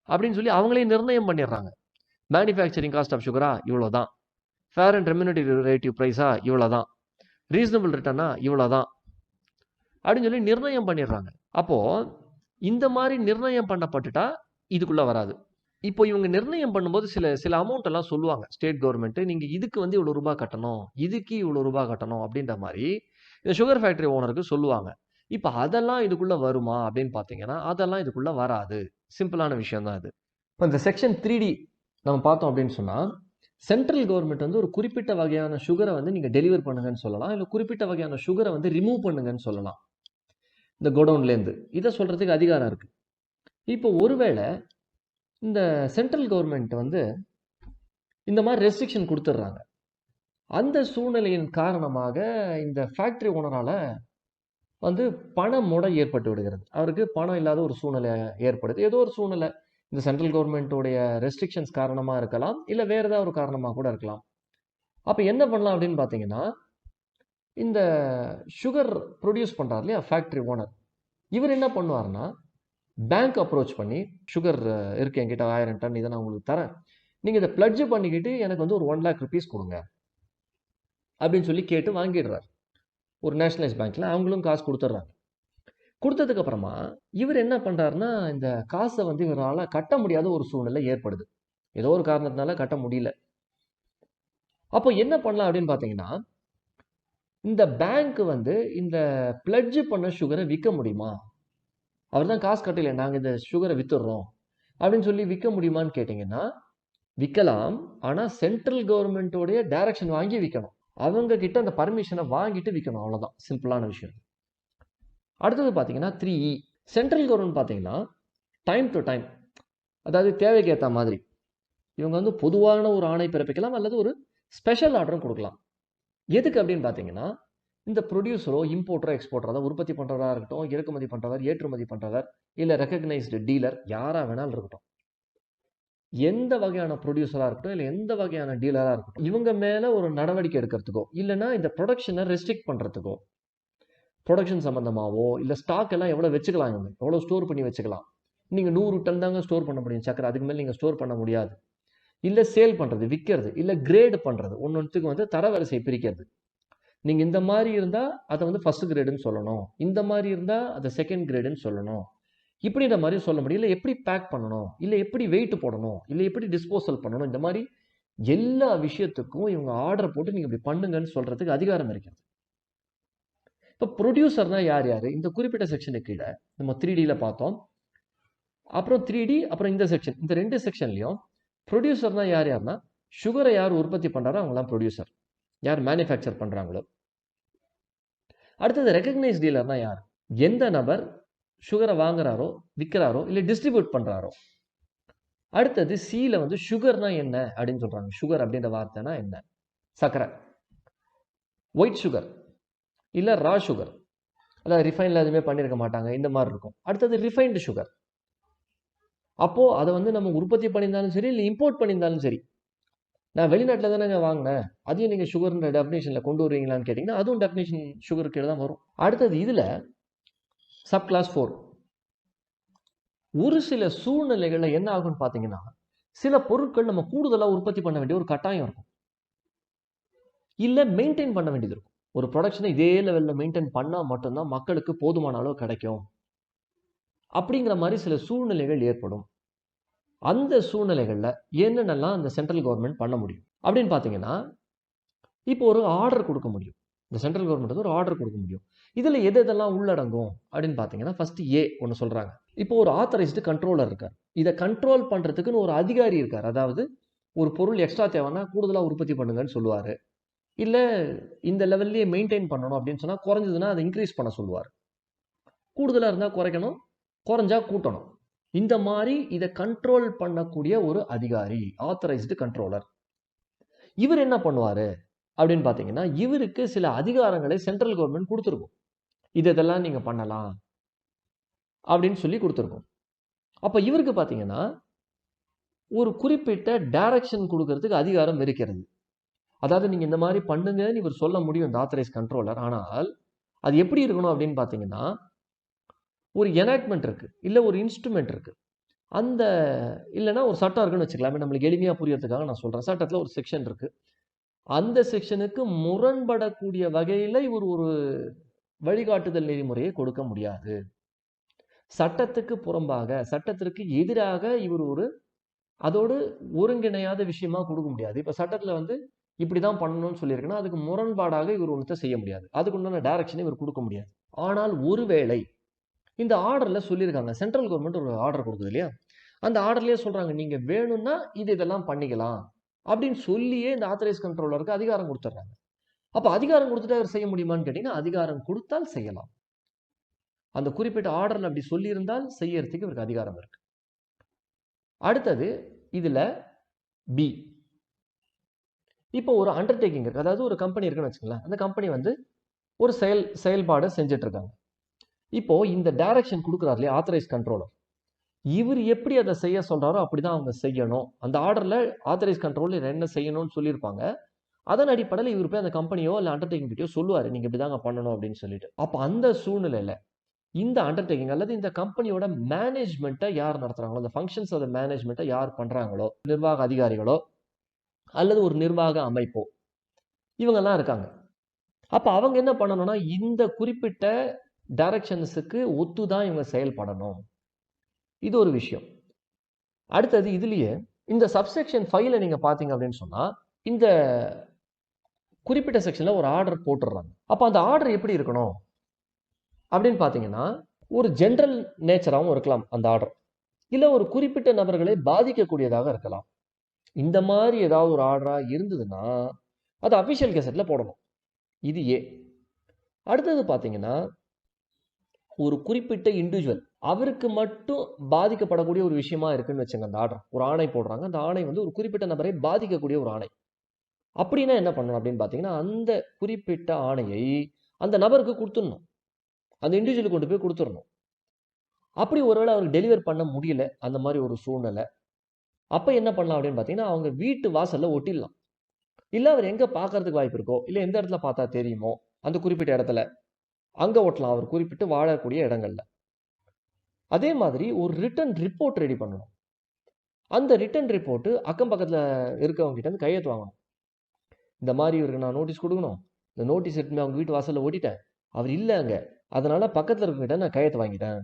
அப்படின்னு சொல்லி அவங்களே நிர்ணயம் பண்ணிடுறாங்க. மேனுஃபேக்சரிங் காஸ்ட் ஆஃப் சுகரா இவ்வளோ தான், ஃபேர் அண்ட் ரெம்யூனரேட்டிவ் ப்ரைஸா இவ்வளோ தான், ரீசனபிள் ரிட்டர்னா இவ்வளோ தான் அப்படின்னு சொல்லி நிர்ணயம் பண்ணிடுறாங்க. அப்போது இந்த மாதிரி நிர்ணயம் பண்ணப்பட்டுட்டா இதுக்குள்ளே வராது. இப்போ இவங்க நிர்ணயம் பண்ணும்போது சில அமௌண்ட் எல்லாம் சொல்லுவாங்க ஸ்டேட் கவர்மெண்ட்டு, நீங்கள் இதுக்கு வந்து இவ்வளோ ரூபாய் கட்டணும், இதுக்கு இவ்வளோ ரூபாய் கட்டணும் அப்படின்ற மாதிரி இந்த சுகர் ஃபேக்டரி ஓனருக்கு சொல்லுவாங்க. இப்போ அதெல்லாம் இதுக்குள்ளே வருமா அப்படின்னு பார்த்தீங்கன்னா அதெல்லாம் இதுக்குள்ளே வராது. சிம்பிளான விஷயம் தான் இது. இப்போ இந்த செக்ஷன் 3D நம்ம பார்த்தோம் அப்படின்னு சொன்னால், சென்ட்ரல் கவர்மெண்ட் வந்து ஒரு குறிப்பிட்ட வகையான சுகரை வந்து நீங்கள் டெலிவர் பண்ணுங்கன்னு சொல்லலாம், இல்லை குறிப்பிட்ட வகையான சுகரை வந்து ரிமூவ் பண்ணுங்கன்னு சொல்லலாம் இந்த கோடவுன்லேருந்து. இதை சொல்கிறதுக்கு அதிகாரம் இருக்குது. இப்போ ஒருவேளை இந்த சென்ட்ரல் கவர்மெண்ட் வந்து இந்த மாதிரி ரெஸ்ட்ரிக்ஷன் கொடுத்துட்றாங்க, அந்த சூழ்நிலையின் காரணமாக இந்த ஃபேக்ட்ரி ஓனரால் வந்து பண முடை ஏற்பட்டு விடுகிறது. அவருக்கு பணம் இல்லாத ஒரு சூழ்நிலை ஏற்படுது. ஏதோ ஒரு சூழ்நிலை இந்த சென்ட்ரல் கவர்மெண்ட்டோடைய ரெஸ்ட்ரிக்ஷன்ஸ் காரணமாக இருக்கலாம், இல்லை வேறு ஏதாவது ஒரு காரணமாக கூட இருக்கலாம். அப்போ என்ன பண்ணலாம் அப்படின்னு பார்த்தீங்கன்னா, இந்த சுகர் ப்ரொடியூஸ் பண்ணுறாரு இல்லையா ஃபேக்ட்ரி ஓனர், இவர் என்ன பண்ணுவார்னா பேங்க் அப்ரோச் பண்ணி, சுகர் இருக்குது என்கிட்ட 1000 டன், இதை நான் உங்களுக்கு தரேன், நீங்கள் இதை பிளட்ஜ் பண்ணிக்கிட்டு எனக்கு வந்து ஒரு 1 lakh rupees கொடுங்க அப்படின்னு சொல்லி கேட்டு வாங்கிடுறார் ஒரு நேஷனலைஸ் பேங்க்கில். அவங்களும் காசு கொடுத்துட்றாங்க. கொடுத்ததுக்கப்புறமா இவர் என்ன பண்ணுறாருன்னா, இந்த காசை வந்து இவரால் கட்ட முடியாத ஒரு சூழ்நிலை ஏற்படுது, ஏதோ ஒரு காரணத்தினால கட்ட முடியல. அப்போ என்ன பண்ணலாம் அப்படின்னு பார்த்தீங்கன்னா, இந்த பேங்க் வந்து இந்த பிளட்ஜ் பண்ண சுகரை விற்க முடியுமா, அவர் தான் காசு கட்டலை, நாங்கள் இந்த சுகரை விற்றுடுறோம் அப்படின்னு சொல்லி விற்க முடியுமான்னு கேட்டிங்கன்னா விற்கலாம். ஆனால் சென்ட்ரல் கவர்மெண்ட்டோடைய டைரக்ஷன் வாங்கி விற்கணும், அவங்க கிட்ட அந்த பர்மிஷனை வாங்கிட்டு விற்கணும், அவ்வளோதான் சிம்பிளான விஷயம். அடுத்தது பார்த்தீங்கன்னா 3E, சென்ட்ரல் கவர்மெண்ட் பார்த்தீங்கன்னா டைம் டு டைம், அதாவது தேவைக்கு ஏற்ற மாதிரி இவங்க வந்து பொதுவான ஒரு ஆணை பிறப்பிக்கலாம் அல்லது ஒரு ஸ்பெஷல் ஆர்டரும் கொடுக்கலாம். எதுக்கு அப்படின்னு பார்த்தீங்கன்னா, இந்த ப்ரொடியூசரோ இம்போர்ட்டரோ எக்ஸ்போர்ட்டரோ, அதாவது உற்பத்தி பண்ணுறவராக இருக்கட்டும், இறக்குமதி பண்ணுறவர், ஏற்றுமதி பண்ணுறவர், இல்லை ரெக்கக்னைஸ்டு டீலர், யாராக வேணாலும் இருக்கட்டும், எந்த வகையான ப்ரொடியூசராக இருக்கட்டும், இல்லை எந்த வகையான டீலராக இருக்கட்டும், இவங்க மேலே ஒரு நடவடிக்கை எடுக்கிறதுக்கோ, இல்லைன்னா இந்த ப்ரொடக்ஷனை ரெஸ்ட்ரிக்ட் பண்ணுறதுக்கோ, ப்ரொடக்ஷன் சம்மந்தமாகவோ, இல்லை ஸ்டாக் எல்லாம் எவ்வளோ வச்சுக்கலாம், இவங்க எவ்வளோ ஸ்டோர் பண்ணி வச்சுக்கலாம். நீங்கள் 100 டன் தாங்க ஸ்டோர் பண்ண முடியும் சக்கரை, அதுக்கு மேலே நீங்கள் ஸ்டோர் பண்ண முடியாது. இல்லை சேல் பண்ணுறது, விற்கிறது, இல்லை கிரேடு பண்ணுறது, ஒன்றுத்துக்கு வந்து தரவரிசை பிரிக்கிறது. நீங்கள் இந்த மாதிரி இருந்தால் அதை வந்து ஃபர்ஸ்ட் கிரேடுன்னு சொல்லணும், இந்த மாதிரி இருந்தால் அதை செகண்ட் கிரேடுன்னு சொல்லணும், இப்படின்ற மாதிரி சொல்ல முடியும். இல்லை எப்படி பேக் பண்ணணும், இல்லை எப்படி வெயிட் போடணும், இல்லை எப்படி டிஸ்போசல் பண்ணணும், இந்த மாதிரி எல்லா விஷயத்துக்கும் இவங்க ஆர்டர் போட்டு நீங்கள் இப்படி பண்ணுங்கன்னு சொல்கிறதுக்கு அதிகாரம் இருக்கிறது. இப்போ ப்ரொடியூசர்னா யார் யார்? இந்த குறிப்பிட்ட செக்ஷனுக்கு கீழே நம்ம 3Dயில் பார்த்தோம், அப்புறம் 3D, அப்புறம் இந்த செக்ஷன், இந்த 2 செக்ஷன்லையும் ப்ரொடியூசர்னா யார் யாருன்னா, சுகரை யார் உற்பத்தி பண்ணுறாரோ அவங்களாம் ப்ரொடியூசர், யார் மேனுஃபேக்சர் பண்ணுறாங்களோ. அடுத்தது ரெக்கக்னைஸ் டீலர்னா யார்? எந்த நபர் சுகரை வாங்குறாரோ, விற்கிறாரோ, இல்லை டிஸ்ட்ரிபியூட் பண்ணுறாரோ. அடுத்தது சியில் வந்து சுகர்னா என்ன அப்படின்னு சொல்கிறாங்க. சுகர் அப்படின்ற வார்த்தைனா என்ன? சர்க்கரை, ஒயிட் சுகர், இல்லை ரா சுகர், அதாவது ரிஃபைனில் எதுவுமே பண்ணியிருக்க மாட்டாங்க, இந்த மாதிரி இருக்கும். அடுத்தது ரிஃபைன்டு சுகர். அப்போது அதை வந்து நம்ம உற்பத்தி பண்ணியிருந்தாலும் சரி, இல்லை இம்போர்ட் பண்ணியிருந்தாலும் சரி, நான் வெளிநாட்டில் தானேங்க வாங்கினேன், அதையும் நீங்கள் சுகர்ன்ற டெஃபினேஷனில் கொண்டு வருவீங்களான்னு கேட்டிங்கன்னா அதுவும் டெஃபினேஷன் சுகர் கீழே தான் வரும். அடுத்தது இதில் சப் கிளாஸ் 4. ஒரு சில சூழ்நிலைகளில் என்ன ஆகும்னு பார்த்தீங்கன்னா, சில பொருட்கள் நம்ம கூடுதலாக உற்பத்தி பண்ண வேண்டிய ஒரு கட்டாயம் இருக்கும், இல்லை மெயின்டைன் பண்ண வேண்டியது இருக்கும். ஒரு ப்ரொடக்ஷனை இதே லெவலில் மெயின்டைன் பண்ணால் மட்டும்தான் மக்களுக்கு போதுமான அளவு கிடைக்கும் அப்படிங்கிற மாதிரி சில சூழ்நிலைகள் ஏற்படும். அந்த சூழ்நிலைகளில் என்னென்னலாம் அந்த சென்ட்ரல் கவர்மெண்ட் பண்ண முடியும் அப்படின்னு பார்த்தீங்கன்னா, இப்போ ஒரு ஆர்டர் கொடுக்க முடியும். இந்த சென்ட்ரல் கவர்மெண்ட் வந்து ஒரு ஆர்டர் கொடுக்க முடியும். இதில் எதெல்லாம் உள்ளடங்கும் அப்படின்னு பார்த்தீங்கன்னா, ஃபர்ஸ்ட் ஒன்று சொல்கிறாங்க. இப்போ ஒரு ஆத்தரைஸ்டு கண்ட்ரோலர் இருக்கார், இதை கண்ட்ரோல் பண்ணுறதுக்குன்னு ஒரு அதிகாரி இருக்கார். அதாவது ஒரு பொருள் எக்ஸ்ட்ரா தேவைன்னா கூடுதலாக உற்பத்தி பண்ணுங்கன்னு சொல்லுவார், இல்லை இந்த லெவல்லையே மெயின்டைன் பண்ணணும் அப்படின்னு சொன்னால் குறைஞ்சதுன்னா அதை இன்க்ரீஸ் பண்ண சொல்லுவார். கூடுதலாக இருந்தால் குறைக்கணும், குறைஞ்சா கூட்டணும். இந்த மாதிரி இதை கண்ட்ரோல் பண்ணக்கூடிய ஒரு அதிகாரி, ஆத்தரைஸ்டு கண்ட்ரோலர். இவர் என்ன பண்ணுவார் அப்படின்னு பார்த்தீங்கன்னா, இவருக்கு சில அதிகாரங்களை சென்ட்ரல் கவர்மெண்ட் கொடுத்துருக்கும். இதெல்லாம் நீங்கள் பண்ணலாம் அப்படின்னு சொல்லி கொடுத்துருக்கும். அப்போ இவருக்கு பார்த்தீங்கன்னா ஒரு குறிப்பிட்ட டைரக்ஷன் கொடுக்கறதுக்கு அதிகாரம் இருக்கிறது. அதாவது நீங்கள் இந்த மாதிரி பண்ணுங்கன்னு இவர் சொல்ல முடியும், இந்த ஆத்தரைஸ் கண்ட்ரோலர். ஆனால் அது எப்படி இருக்கணும் அப்படின்னு பார்த்தீங்கன்னா, ஒரு எனாக்ட்மெண்ட் இருக்குது, இல்லை ஒரு இன்ஸ்ட்ருமெண்ட் இருக்குது, அந்த இல்லைன்னா ஒரு சட்டம் இருக்குன்னு வச்சுக்கலாமே, நம்மளுக்கு எளிமையாக புரியறதுக்காக நான் சொல்கிறேன். சட்டத்தில் ஒரு செக்ஷன் இருக்குது, அந்த செக்ஷனுக்கு முரண்படக்கூடிய வகையில் இவர் ஒரு வழிகாட்டுதல் நெறிமுறையை கொடுக்க முடியாது. சட்டத்துக்கு புறம்பாக, சட்டத்திற்கு எதிராக இவர் ஒரு அதோடு ஒருங்கிணையாத விஷயமா கொடுக்க முடியாது. இப்போ சட்டத்தில் வந்து இப்படி தான் பண்ணணும்னு சொல்லியிருக்குன்னா அதுக்கு முரண்பாடாக இவர் ஒன்றத்தை செய்ய முடியாது, அதுக்கு உண்டான டைரக்ஷனை இவர் கொடுக்க முடியாது. ஆனால் ஒருவேளை இந்த ஆர்டரில் சொல்லியிருக்காங்க, சென்ட்ரல் கவர்மெண்ட் ஒரு ஆர்டர் கொடுக்குது இல்லையா, அந்த ஆர்டர்லேயே சொல்கிறாங்க நீங்கள் வேணும்னா இதெல்லாம் பண்ணிக்கலாம் அப்படின்னு சொல்லியே இந்த ஆத்தரைஸ் கண்ட்ரோலருக்கு அதிகாரம் கொடுத்துட்றாங்க. அப்போ அதிகாரம் கொடுத்துட்டு அவர் செய்ய முடியுமான்னு கேட்டிங்கன்னா, அதிகாரம் கொடுத்தால் செய்யலாம். அந்த குறிப்பிட்ட ஆர்டரில் அப்படி சொல்லியிருந்தால் செய்யறதுக்கு இவருக்கு அதிகாரம் இருக்கு. அடுத்தது இதில் பி, இப்போ ஒரு அண்டர்டேக்கிங் இருக்குது, அதாவது ஒரு கம்பெனி இருக்குன்னு வச்சுக்கலாம், அந்த கம்பெனி வந்து ஒரு செயல்பாடை செஞ்சுட்டு இருக்காங்க. இப்போ இந்த டைரக்ஷன் கொடுக்குறாரு இல்லையா ஆத்தரைஸ் கண்ட்ரோலர், இவர் எப்படி அதை செய்ய சொல்றாரோ அப்படிதான் அவங்க செய்யணும். அந்த ஆர்டரில் ஆத்தரைஸ் கண்ட்ரோலர் என்ன செய்யணும்னு சொல்லியிருப்பாங்க, அதன் அடிப்படையில் இவர் போய் அந்த கம்பெனியோ இல்லை அண்டர்டேக்கிங் கிட்டயோ சொல்லுவார், நீங்கள் இப்படி தாங்க பண்ணணும் அப்படின்னு சொல்லிட்டு. அப்போ அந்த சூழ்நிலையில் இந்த அண்டர்டேக்கிங் அல்லது இந்த கம்பெனியோட மேனேஜ்மெண்ட்டை யார் நடத்துகிறாங்களோ, அந்த ஃபங்க்ஷன்ஸ் ஆஃப் மேனேஜ்மெண்ட்டை யார் பண்ணுறாங்களோ, நிர்வாக அதிகாரிகளோ அல்லது ஒரு நிர்வாக அமைப்போ, இவங்கெல்லாம் இருக்காங்க. அப்போ அவங்க என்ன பண்ணணும்னா, இந்த குறிப்பிட்ட டைரக்ஷன்ஸுக்கு ஒத்து தான் இவங்க செயல்படணும். இது ஒரு விஷயம். அடுத்தது இதுலேயே இந்த சப்செக்ஷன் 5ல நீங்கள் பார்த்தீங்க அப்படின்னு சொன்னால், இந்த குறிப்பிட்ட செக்ஷனில் ஒரு ஆர்டர் போட்டுடுறாங்க. அப்போ அந்த ஆர்டர் எப்படி இருக்கணும் அப்படின்னு பார்த்தீங்கன்னா, ஒரு ஜென்ரல் நேச்சராகவும் இருக்கலாம் அந்த ஆர்டர், இல்லை ஒரு குறிப்பிட்ட நபர்களை பாதிக்கக்கூடியதாக இருக்கலாம். இந்த மாதிரி ஏதாவது ஒரு ஆர்டராக இருந்ததுன்னா அது அஃபிஷியல் கெசட்டில் போடணும். இது அடுத்தது பார்த்தீங்கன்னா, ஒரு குறிப்பிட்ட இண்டிவிஜுவல் அவருக்கு மட்டும் பாதிக்கப்படக்கூடிய ஒரு விஷயமா இருக்குன்னு வச்சுங்க, அந்த ஆர்டர் ஒரு ஆணை போடுறாங்க, அந்த ஆணை வந்து ஒரு குறிப்பிட்ட நபரை பாதிக்கக்கூடிய ஒரு ஆணை. அப்படின்னா என்ன பண்ணணும் அப்படின்னு பார்த்தீங்கன்னா, அந்த குறிப்பிட்ட ஆணையை அந்த நபருக்கு கொடுத்துடணும். அந்த இண்டிவிஜுவலுக்கு கொண்டு போய் கொடுத்துடணும். அப்படி ஒருவேளை அவருக்கு டெலிவர் பண்ண முடியல, அந்த மாதிரி ஒரு சூழ்நிலை, அப்ப என்ன பண்ணலாம் அப்படின்னு பார்த்தீங்கன்னா, அவங்க வீட்டு வாசல்ல ஒட்டிடலாம். இல்ல அவர் எங்க பார்க்கறதுக்கு வாய்ப்பு இருக்கோ, இல்ல எந்த இடத்துல பார்த்தா தெரியுமோ, அந்த குறிப்பிட்ட இடத்துல அங்க ஒட்டலாம், அவர் குறிப்பிட்டு வாழக்கூடிய இடங்கள்ல. அதே மாதிரி ஒரு ரிட்டன் ரிப்போர்ட் ரெடி பண்ணணும். அந்த ரிட்டன் ரிப்போர்ட் அக்கம் பக்கத்துல இருக்கவங்க கிட்ட இருந்து கையெழுத்து வாங்கணும். இந்த மாதிரி இவருக்கு நான் நோட்டீஸ் கொடுக்கணும், இந்த நோட்டீஸ் எடுத்துன்னு அவங்க வீட்டு வாசல்ல ஓட்டிட்டேன், அவர் இல்ல அங்க, அதனால பக்கத்துல இருக்கவங்கிட்ட நான் கையெழுத்து வாங்கிட்டேன்,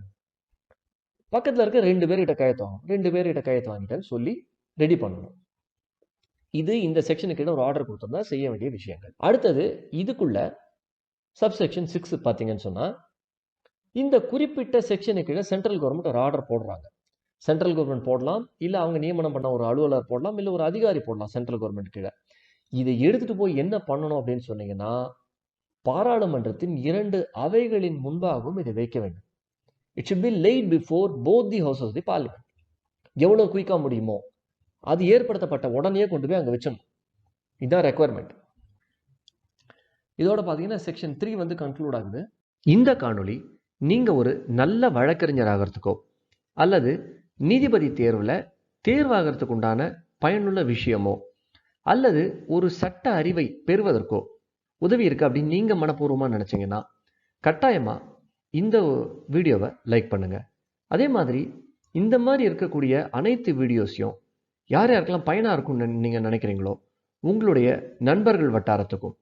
பக்கத்துல இருக்க 2 பேர்கிட்ட கையெழுத்து வாங்கணும், 2 பேர்கிட்ட கையெழுத்து வாங்கிட்டேன்னு சொல்லி ரெடி பண்ணணும். இது இந்த செக்ஷனுக்கு ஒரு ஆர்டர் கொடுத்திருந்தா செய்ய வேண்டிய விஷயங்கள். அடுத்தது இதுக்குள்ள சப்செக்ஷன் 6 பார்த்தீங்கன்னு சொன்னா, இந்த குறிப்பிட்ட செக்ஷனுக்கு சென்ட்ரல் கவர்மெண்ட் ஒரு ஆர்டர் போடுறாங்க. சென்ட்ரல் கவர்மெண்ட் போடலாம், இல்ல அவங்க நியமனம் பண்ண ஒரு அலுவலர் போடலாம், இல்ல ஒரு அதிகாரி போடலாம் சென்ட்ரல் கவர்மெண்ட் கீழே. இதை எடுத்துட்டு போய் என்ன பண்ணணும் அப்படின்னு சொன்னீங்கன்னா, பாராளுமன்றத்தின் 2 அவைகளின் முன்பாகவும் இதை வைக்க வேண்டும். It should be laid before both the house of the parliament. எவ்வளவு குயிக்கா முடியுமோ அது ஏற்படுத்தப்பட்ட உடனே கொண்டு போய் அங்க வச்சிடணும். இதுதான் ரெக்குவயர்மெண்ட். இதோட பார்த்தீங்கன்னா செக்ஷன் 3 வந்து கன்க்ளூட் ஆகுது. இந்த காணொளி நீங்க ஒரு நல்ல வழக்கறிஞர் ஆகிறதுக்கோ அல்லது நீதிபதி தேர்வில் தேர்வாகிறதுக்கு உண்டான பயனுள்ள விஷயமோ அல்லது ஒரு சட்ட அறிவை பெறுவதற்கோ உதவி இருக்கு அப்படின்னு நீங்க மனப்பூர்வமாக நினைச்சீங்கன்னா கட்டாயமா இந்த வீடியோவை லைக் பண்ணுங்க. அதே மாதிரி இந்த மாதிரி இருக்கக்கூடிய அனைத்து வீடியோஸையும் யார் யாருக்கெல்லாம் பயனாக இருக்கும்னு நீங்க நினைக்கிறீங்களோ உங்களுடைய நண்பர்கள் வட்டாரத்துக்கும்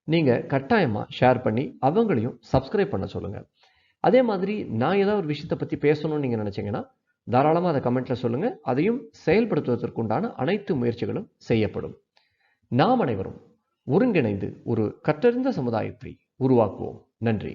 நீங்க கட்டாயமா ஷேர் பண்ணி அவங்களையும் சப்ஸ்கிரைப் பண்ண சொல்லுங்க. அதே மாதிரி நான் ஏதாவது ஒரு விஷயத்தை பத்தி பேசணும்னு நீங்க நினைச்சீங்கன்னா தாராளமாக அதை கமெண்ட்ல சொல்லுங்க. அதையும் செயல்படுத்துவதற்குண்டான அனைத்து முயற்சிகளும் செய்யப்படும். நாம் அனைவரும் ஒருங்கிணைந்து ஒரு கற்றறிந்த சமுதாயத்தை உருவாக்குவோம். நன்றி.